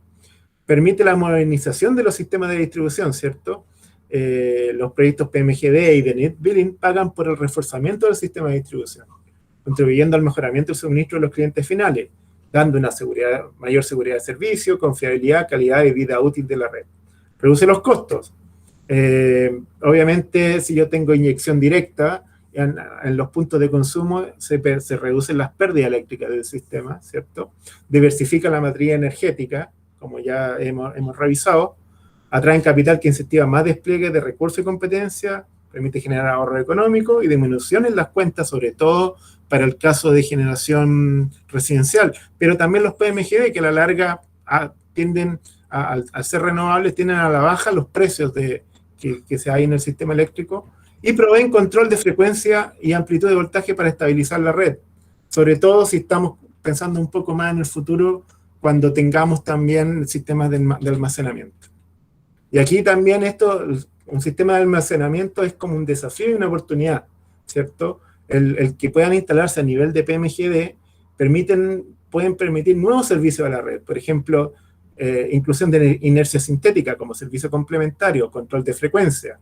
Permite la modernización de los sistemas de distribución, ¿cierto? Los proyectos PMGD y de Net Billing pagan por el reforzamiento del sistema de distribución, contribuyendo al mejoramiento del suministro de los clientes finales, dando una mayor seguridad de servicio, confiabilidad, calidad y vida útil de la red. Reduce los costos. Obviamente, si yo tengo inyección directa en los puntos de consumo, se reducen las pérdidas eléctricas del sistema, ¿cierto? Diversifica la matriz energética, como ya hemos revisado. Atraen capital que incentiva más despliegue de recursos y competencia, permite generar ahorro económico y disminución en las cuentas, sobre todo para el caso de generación residencial. Pero también los PMGD, que a la larga tienden, al ser renovables, tienden a la baja los precios que se hay en el sistema eléctrico, y proveen control de frecuencia y amplitud de voltaje para estabilizar la red. Sobre todo si estamos pensando un poco más en el futuro, cuando tengamos también sistemas de almacenamiento. Y aquí también un sistema de almacenamiento es como un desafío y una oportunidad, ¿cierto? El que puedan instalarse a nivel de PMGD pueden permitir nuevos servicios a la red. Por ejemplo, inclusión de inercia sintética como servicio complementario, control de frecuencia,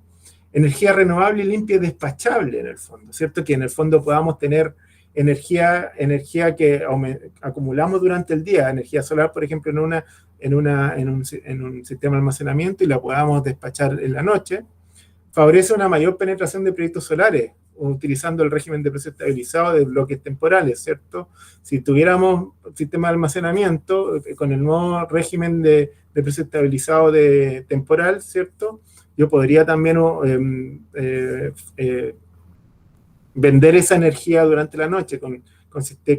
energía renovable, limpia y despachable en el fondo, ¿cierto? Que en el fondo podamos tener energía que acumulamos durante el día, energía solar, por ejemplo, en un sistema de almacenamiento y la podamos despachar en la noche, favorece una mayor penetración de proyectos solares, utilizando el régimen de precio estabilizado de bloques temporales, ¿cierto? Si tuviéramos un sistema de almacenamiento con el nuevo régimen de precio estabilizado de temporal, ¿cierto? Yo podría también vender esa energía durante la noche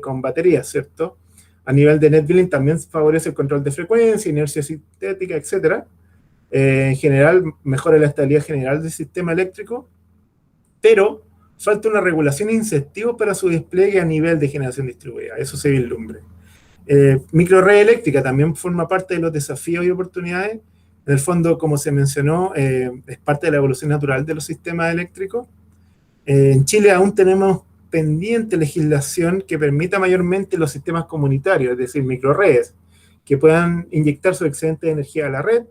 con baterías, ¿cierto? A nivel de net billing también favorece el control de frecuencia, inercia sintética, etcétera. En general, mejora la estabilidad general del sistema eléctrico, pero falta una regulación e incentivos para su despliegue a nivel de generación distribuida. Eso se vislumbre. Microred eléctrica también forma parte de los desafíos y oportunidades. En el fondo, como se mencionó, es parte de la evolución natural de los sistemas eléctricos. En Chile aún tenemos pendiente legislación que permita mayormente los sistemas comunitarios, es decir, microredes, que puedan inyectar su excedente de energía a la red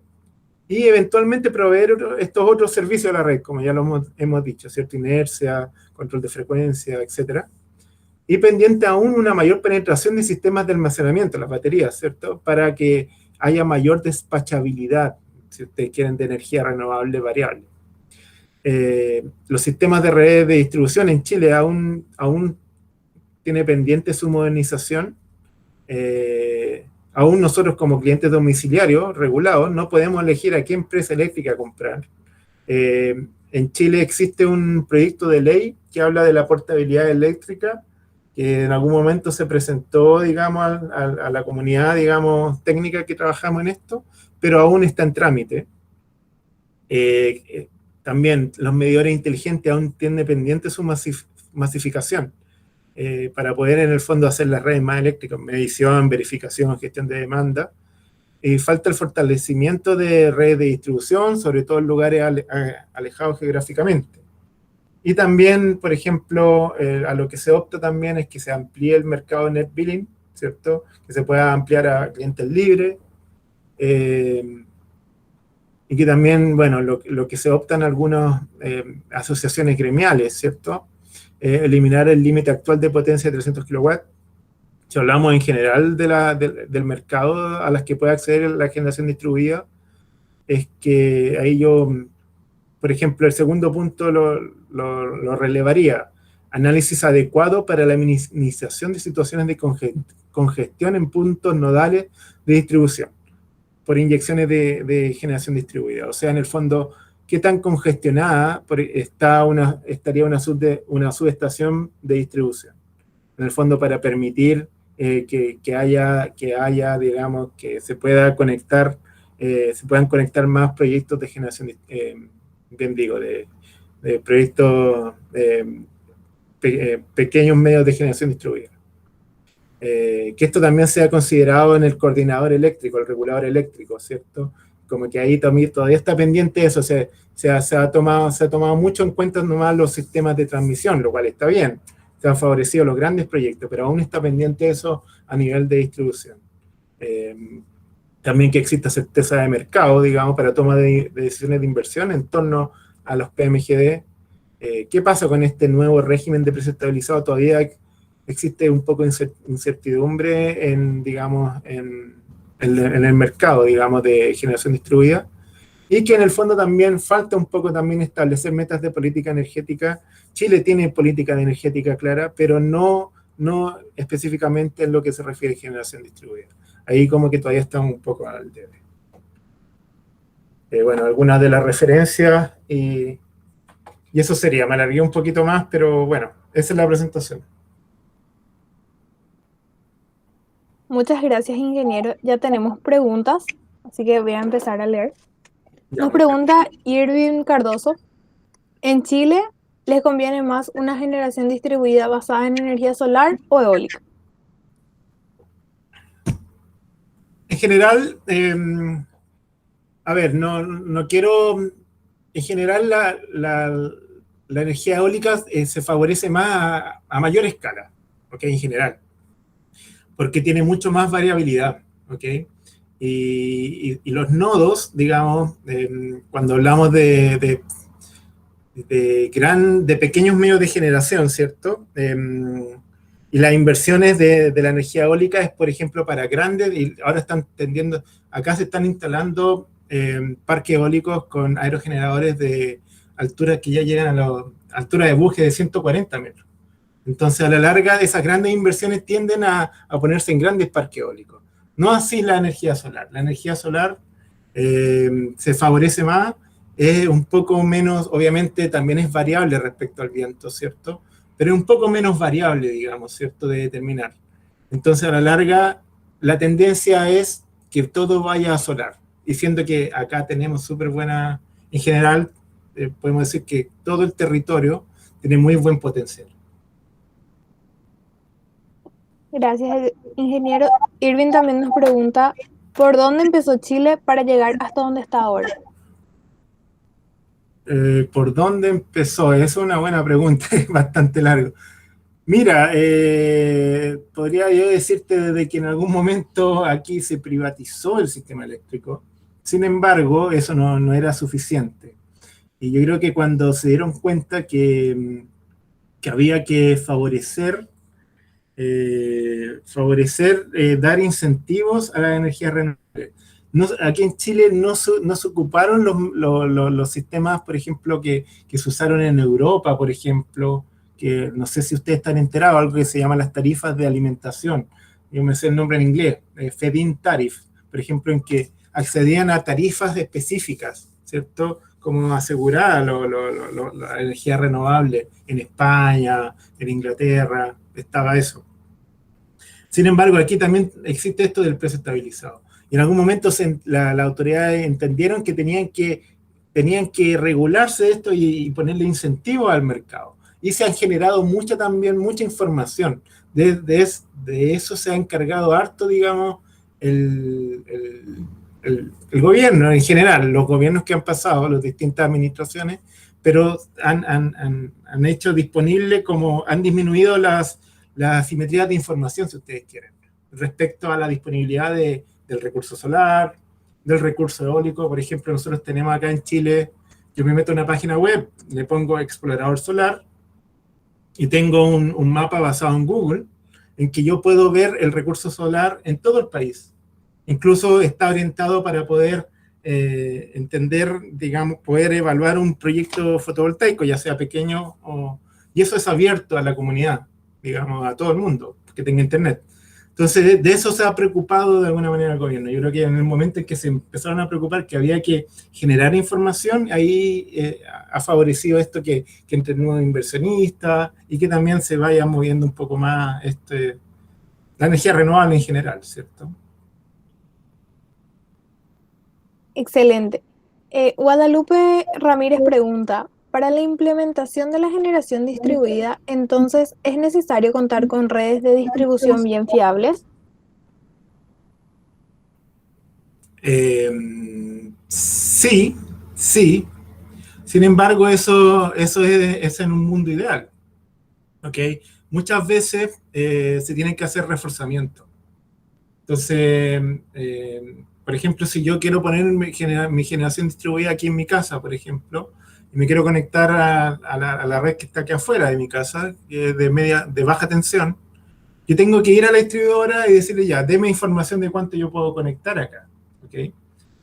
y eventualmente proveer estos otros servicios a la red, como ya lo hemos dicho, ¿cierto? Inercia, control de frecuencia, etcétera. Y pendiente aún una mayor penetración de sistemas de almacenamiento, las baterías, ¿cierto? Para que haya mayor despachabilidad, si ustedes quieren, de energía renovable variable. Los sistemas de redes de distribución en Chile aún tiene pendiente su modernización. Aún nosotros como clientes domiciliarios regulados no podemos elegir a qué empresa eléctrica comprar. En Chile existe un proyecto de ley que habla de la portabilidad eléctrica, que en algún momento se presentó, digamos, a la comunidad, digamos, técnica que trabajamos en esto, pero aún está en trámite. También los medidores inteligentes aún tienen pendiente su masificación para poder en el fondo hacer las redes más eléctricas, medición, verificación, gestión de demanda. Falta el fortalecimiento de redes de distribución, sobre todo en lugares alejados geográficamente. Y también, por ejemplo, a lo que se opta también es que se amplíe el mercado de net billing, ¿cierto? Que se pueda ampliar a clientes libres. Y que también, bueno, lo que se opta en algunas asociaciones gremiales, ¿cierto? Eliminar el límite actual de potencia de 300 kilowatts. Si hablamos en general del mercado a las que puede acceder la generación distribuida, es que ahí yo, por ejemplo, el segundo punto lo relevaría. Análisis adecuado para la minimización de situaciones de congestión en puntos nodales de distribución por inyecciones de generación distribuida. O sea, en el fondo, ¿qué tan congestionada estaría una subestación de distribución? En el fondo, para permitir que haya, digamos, que se puedan conectar más proyectos de generación, bien digo, de proyectos, pequeños medios de generación distribuida. Que esto también sea considerado en el coordinador eléctrico, el regulador eléctrico, ¿cierto? Como que ahí todavía está pendiente eso, se ha tomado mucho en cuenta nomás los sistemas de transmisión, lo cual está bien, se han favorecido los grandes proyectos, pero aún está pendiente eso a nivel de distribución. También que exista certeza de mercado, digamos, para toma de decisiones de inversión en torno a los PMGD. ¿Qué pasa con este nuevo régimen de precio estabilizado? Todavía existe un poco de incertidumbre en el mercado, digamos, de generación distribuida, y que en el fondo también falta un poco también establecer metas de política energética. Chile tiene política energética clara, pero no específicamente en lo que se refiere a generación distribuida. Ahí como que todavía estamos un poco al debe. Bueno, algunas de las referencias y eso sería. Me alargué un poquito más, pero bueno, esa es la presentación. Muchas gracias, ingeniero. Ya tenemos preguntas, así que voy a empezar a leer. Nos pregunta Irving Cardoso, ¿en Chile les conviene más una generación distribuida basada en energía solar o eólica? En general, a ver, no quiero, en general la energía eólica se favorece más a mayor escala, ¿ok? En general, porque tiene mucho más variabilidad, ¿ok? Y los nodos, digamos, cuando hablamos de pequeños medios de generación, ¿cierto? Y las inversiones de la energía eólica es, por ejemplo, para grandes, y ahora están tendiendo, acá se están instalando parques eólicos con aerogeneradores de altura que ya llegan a la altura de buje de 140 metros. Entonces, a la larga, esas grandes inversiones tienden a ponerse en grandes parques eólicos. No así la energía solar. La energía solar se favorece más, es un poco menos, obviamente también es variable respecto al viento, ¿cierto? Pero es un poco menos variable, digamos, ¿cierto? De determinar. Entonces, a la larga, la tendencia es que todo vaya a solar. Y siendo que acá tenemos súper buena, en general, podemos decir que todo el territorio tiene muy buen potencial. Gracias, el ingeniero. Irving también nos pregunta, ¿por dónde empezó Chile para llegar hasta donde está ahora? ¿Por dónde empezó? Es una buena pregunta, es bastante largo. Mira, podría yo decirte desde que en algún momento aquí se privatizó el sistema eléctrico. Sin embargo, eso no era suficiente. Y yo creo que cuando se dieron cuenta que había que dar incentivos a las energías renovables. No, aquí en Chile no se ocuparon los sistemas, por ejemplo, que se usaron en Europa, por ejemplo, que no sé si ustedes están enterados, algo que se llama las tarifas de alimentación. Yo me sé el nombre en inglés, Feed-in Tariff, por ejemplo, en que accedían a tarifas específicas, ¿cierto? Como asegurar la energía renovable en España, en Inglaterra, estaba eso. Sin embargo, aquí también existe esto del precio estabilizado. Y en algún momento las autoridades entendieron que tenían que regularse esto y ponerle incentivos al mercado. Y se han generado mucha información. De eso se ha encargado harto, digamos, el, el gobierno en general, los gobiernos que han pasado, las distintas administraciones, pero han hecho disponible han disminuido las asimetrías de información, si ustedes quieren, respecto a la disponibilidad del recurso solar, del recurso eólico. Por ejemplo, nosotros tenemos acá en Chile, yo me meto en una página web, le pongo explorador solar y tengo un mapa basado en Google en que yo puedo ver el recurso solar en todo el país. Incluso está orientado para poder entender, digamos, poder evaluar un proyecto fotovoltaico, ya sea pequeño y eso es abierto a la comunidad, digamos, a todo el mundo que tenga internet. Entonces, de eso se ha preocupado de alguna manera el gobierno. Yo creo que en el momento en que se empezaron a preocupar que había que generar información, ahí ha favorecido esto que entre nuevos inversionistas y que también se vaya moviendo un poco más la energía renovable en general, ¿cierto? Excelente. Guadalupe Ramírez pregunta, para la implementación de la generación distribuida, entonces, ¿es necesario contar con redes de distribución bien fiables? Sí, sí. Sin embargo, eso es en un mundo ideal. ¿Ok? Muchas veces se tienen que hacer reforzamientos. Entonces, por ejemplo, si yo quiero poner mi generación distribuida aquí en mi casa, por ejemplo, y me quiero conectar a la red que está aquí afuera de mi casa, que es de baja tensión, yo tengo que ir a la distribuidora y decirle ya, deme información de cuánto yo puedo conectar acá. ¿Ok?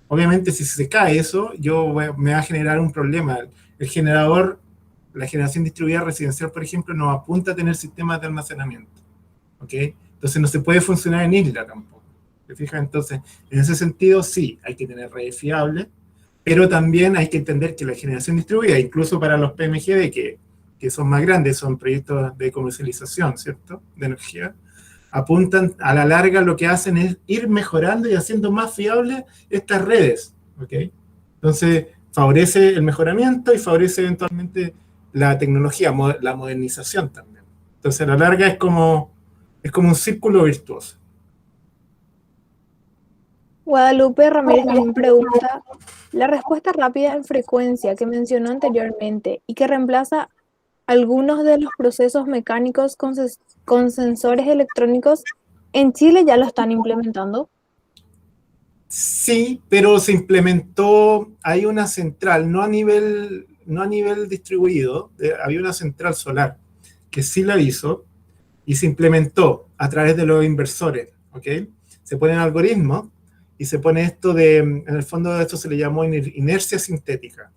Obviamente, si se cae eso, me va a generar un problema. El generador, la generación distribuida residencial, por ejemplo, no apunta a tener sistemas de almacenamiento. ¿Ok? Entonces no se puede funcionar en isla tampoco. ¿Te fijas? Entonces, en ese sentido, sí, hay que tener redes fiables, pero también hay que entender que la generación distribuida, incluso para los PMGD, que son más grandes, son proyectos de comercialización, ¿cierto?, de energía, apuntan a la larga, lo que hacen es ir mejorando y haciendo más fiables estas redes, ¿ok? Entonces, favorece el mejoramiento y favorece eventualmente la tecnología, la modernización también. Entonces, a la larga es como un círculo virtuoso. Guadalupe Ramírez también pregunta, la respuesta rápida en frecuencia que mencionó anteriormente y que reemplaza algunos de los procesos mecánicos con sensores electrónicos, ¿en Chile ya lo están implementando? Sí, pero se implementó, hay una central, no a nivel distribuido, había una central solar que sí la hizo, y se implementó a través de los inversores, ¿ok? Se ponen algoritmos y se pone esto de, en el fondo de esto se le llamó inercia sintética.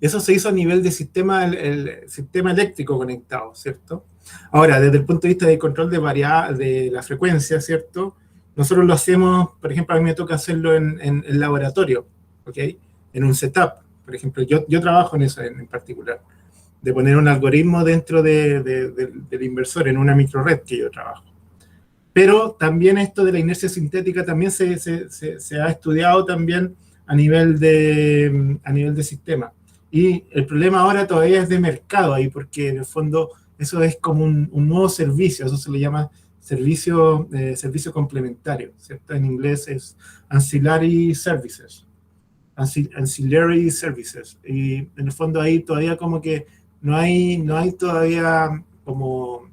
Eso se hizo a nivel de sistema, el sistema eléctrico conectado, ¿cierto? Ahora, desde el punto de vista de control de la frecuencia, ¿cierto? Nosotros lo hacemos, por ejemplo, a mí me toca hacerlo en laboratorio, ¿ok? En un setup, por ejemplo, yo trabajo en eso en particular, de poner un algoritmo dentro del inversor en una microred que yo trabajo. Pero también esto de la inercia sintética también se ha estudiado también a nivel de sistema. Y el problema ahora todavía es de mercado ahí, porque en el fondo eso es como un nuevo servicio, eso se le llama servicio complementario, ¿cierto? En inglés es ancillary services, ancillary services. Y en el fondo ahí todavía como que no hay todavía como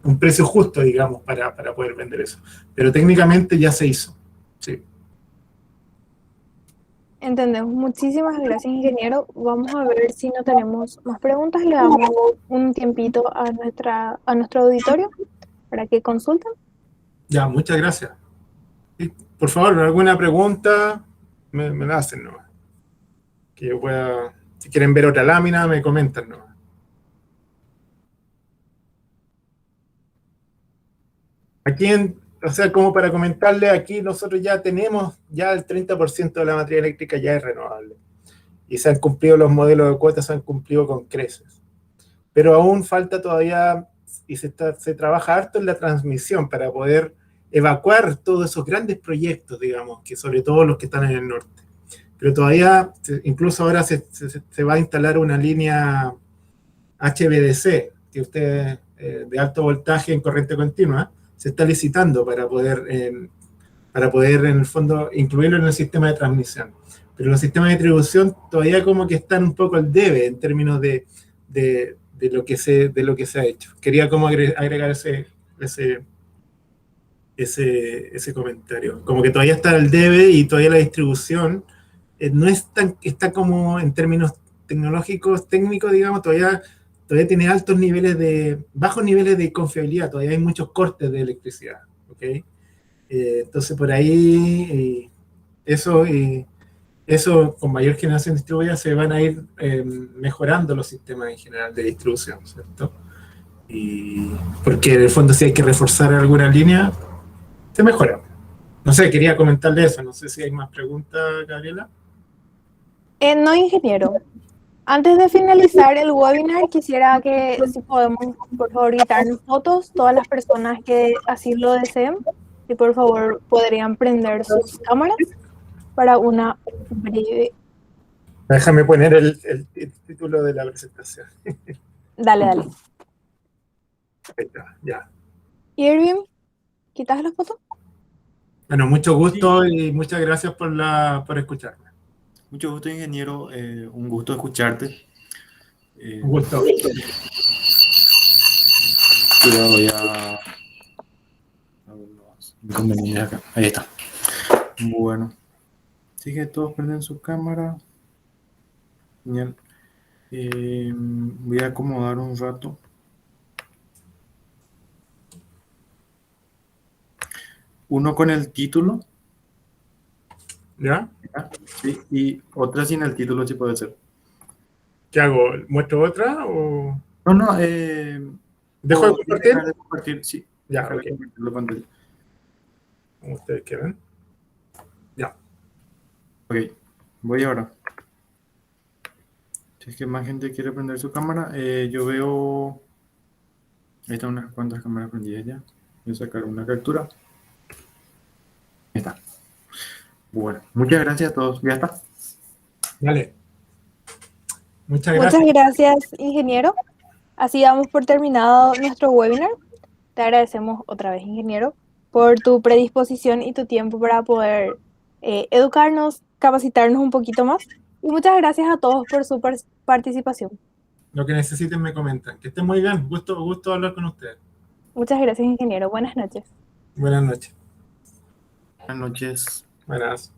un precio justo, digamos, para poder vender eso. Pero técnicamente ya se hizo, sí. Entendemos. Muchísimas gracias, ingeniero. Vamos a ver si no tenemos más preguntas. Le damos un tiempito a nuestro auditorio para que consulten. Ya, muchas gracias. Y, por favor, alguna pregunta, me la hacen, ¿no? Que yo pueda, si quieren ver otra lámina, me comentan, ¿no? Aquí, o sea, como para comentarle, aquí nosotros ya tenemos, ya el 30% de la materia eléctrica ya es renovable. Y se han cumplido los modelos de cuotas, se han cumplido con creces. Pero aún falta todavía, y se trabaja harto en la transmisión para poder evacuar todos esos grandes proyectos, digamos, que sobre todo los que están en el norte. Pero todavía, incluso ahora se va a instalar una línea HVDC, que usted, de alto voltaje en corriente continua, se está licitando para poder en el fondo incluirlo en el sistema de transmisión. Pero los sistemas de distribución todavía como que están un poco al debe en términos de lo que se ha hecho. Quería como agregar ese comentario. Como que todavía está al debe y todavía la distribución no es tan, está como en términos tecnológicos, técnicos, digamos, todavía tiene bajos niveles de confiabilidad, todavía hay muchos cortes de electricidad, ¿ok? Entonces por ahí eso con mayor generación distribuida se van a ir mejorando los sistemas en general de distribución, ¿cierto? Y porque en el fondo si hay que reforzar alguna línea, se mejora. No sé, quería comentarle eso, no sé si hay más preguntas, Gabriela. No, ingeniero. Antes de finalizar el webinar, quisiera que, si podemos, por favor, quitarnos fotos, todas las personas que así lo deseen, y por favor podrían prender sus cámaras para una breve... Déjame poner el título de la presentación. Dale, dale. Ahí está, ya. Irving, ¿quitas la foto? Bueno, mucho gusto y muchas gracias por escucharme. Mucho gusto, ingeniero. Un gusto escucharte. Un gusto. Cuidado ya. Algunos inconvenientes acá. Ahí está. Bueno. Así que todos prenden su cámara. Genial. Voy a acomodar un rato. Uno con el título. ¿Ya? Sí, y otra sin el título, si puede ser. ¿Qué hago? ¿Muestro otra o...? No, ¿Dejo de compartir? dejar de compartir? Sí. Ya, Dejar ok. de compartir la pantalla. Como ustedes quieran. Ya. Ok, voy ahora. Si es que más gente quiere prender su cámara, yo veo... Ahí están unas cuantas cámaras prendidas ya. Voy a sacar una captura. Ahí está. Bueno, muchas gracias a todos. Ya está. Vale. Muchas gracias. Muchas gracias, ingeniero. Así damos por terminado nuestro webinar. Te agradecemos otra vez, ingeniero, por tu predisposición y tu tiempo para poder educarnos, capacitarnos un poquito más. Y muchas gracias a todos por su participación. Lo que necesiten me comentan. Que estén muy bien. Gusto hablar con ustedes. Muchas gracias, ingeniero. Buenas noches. Buenas noches. Buenas noches. Buenas.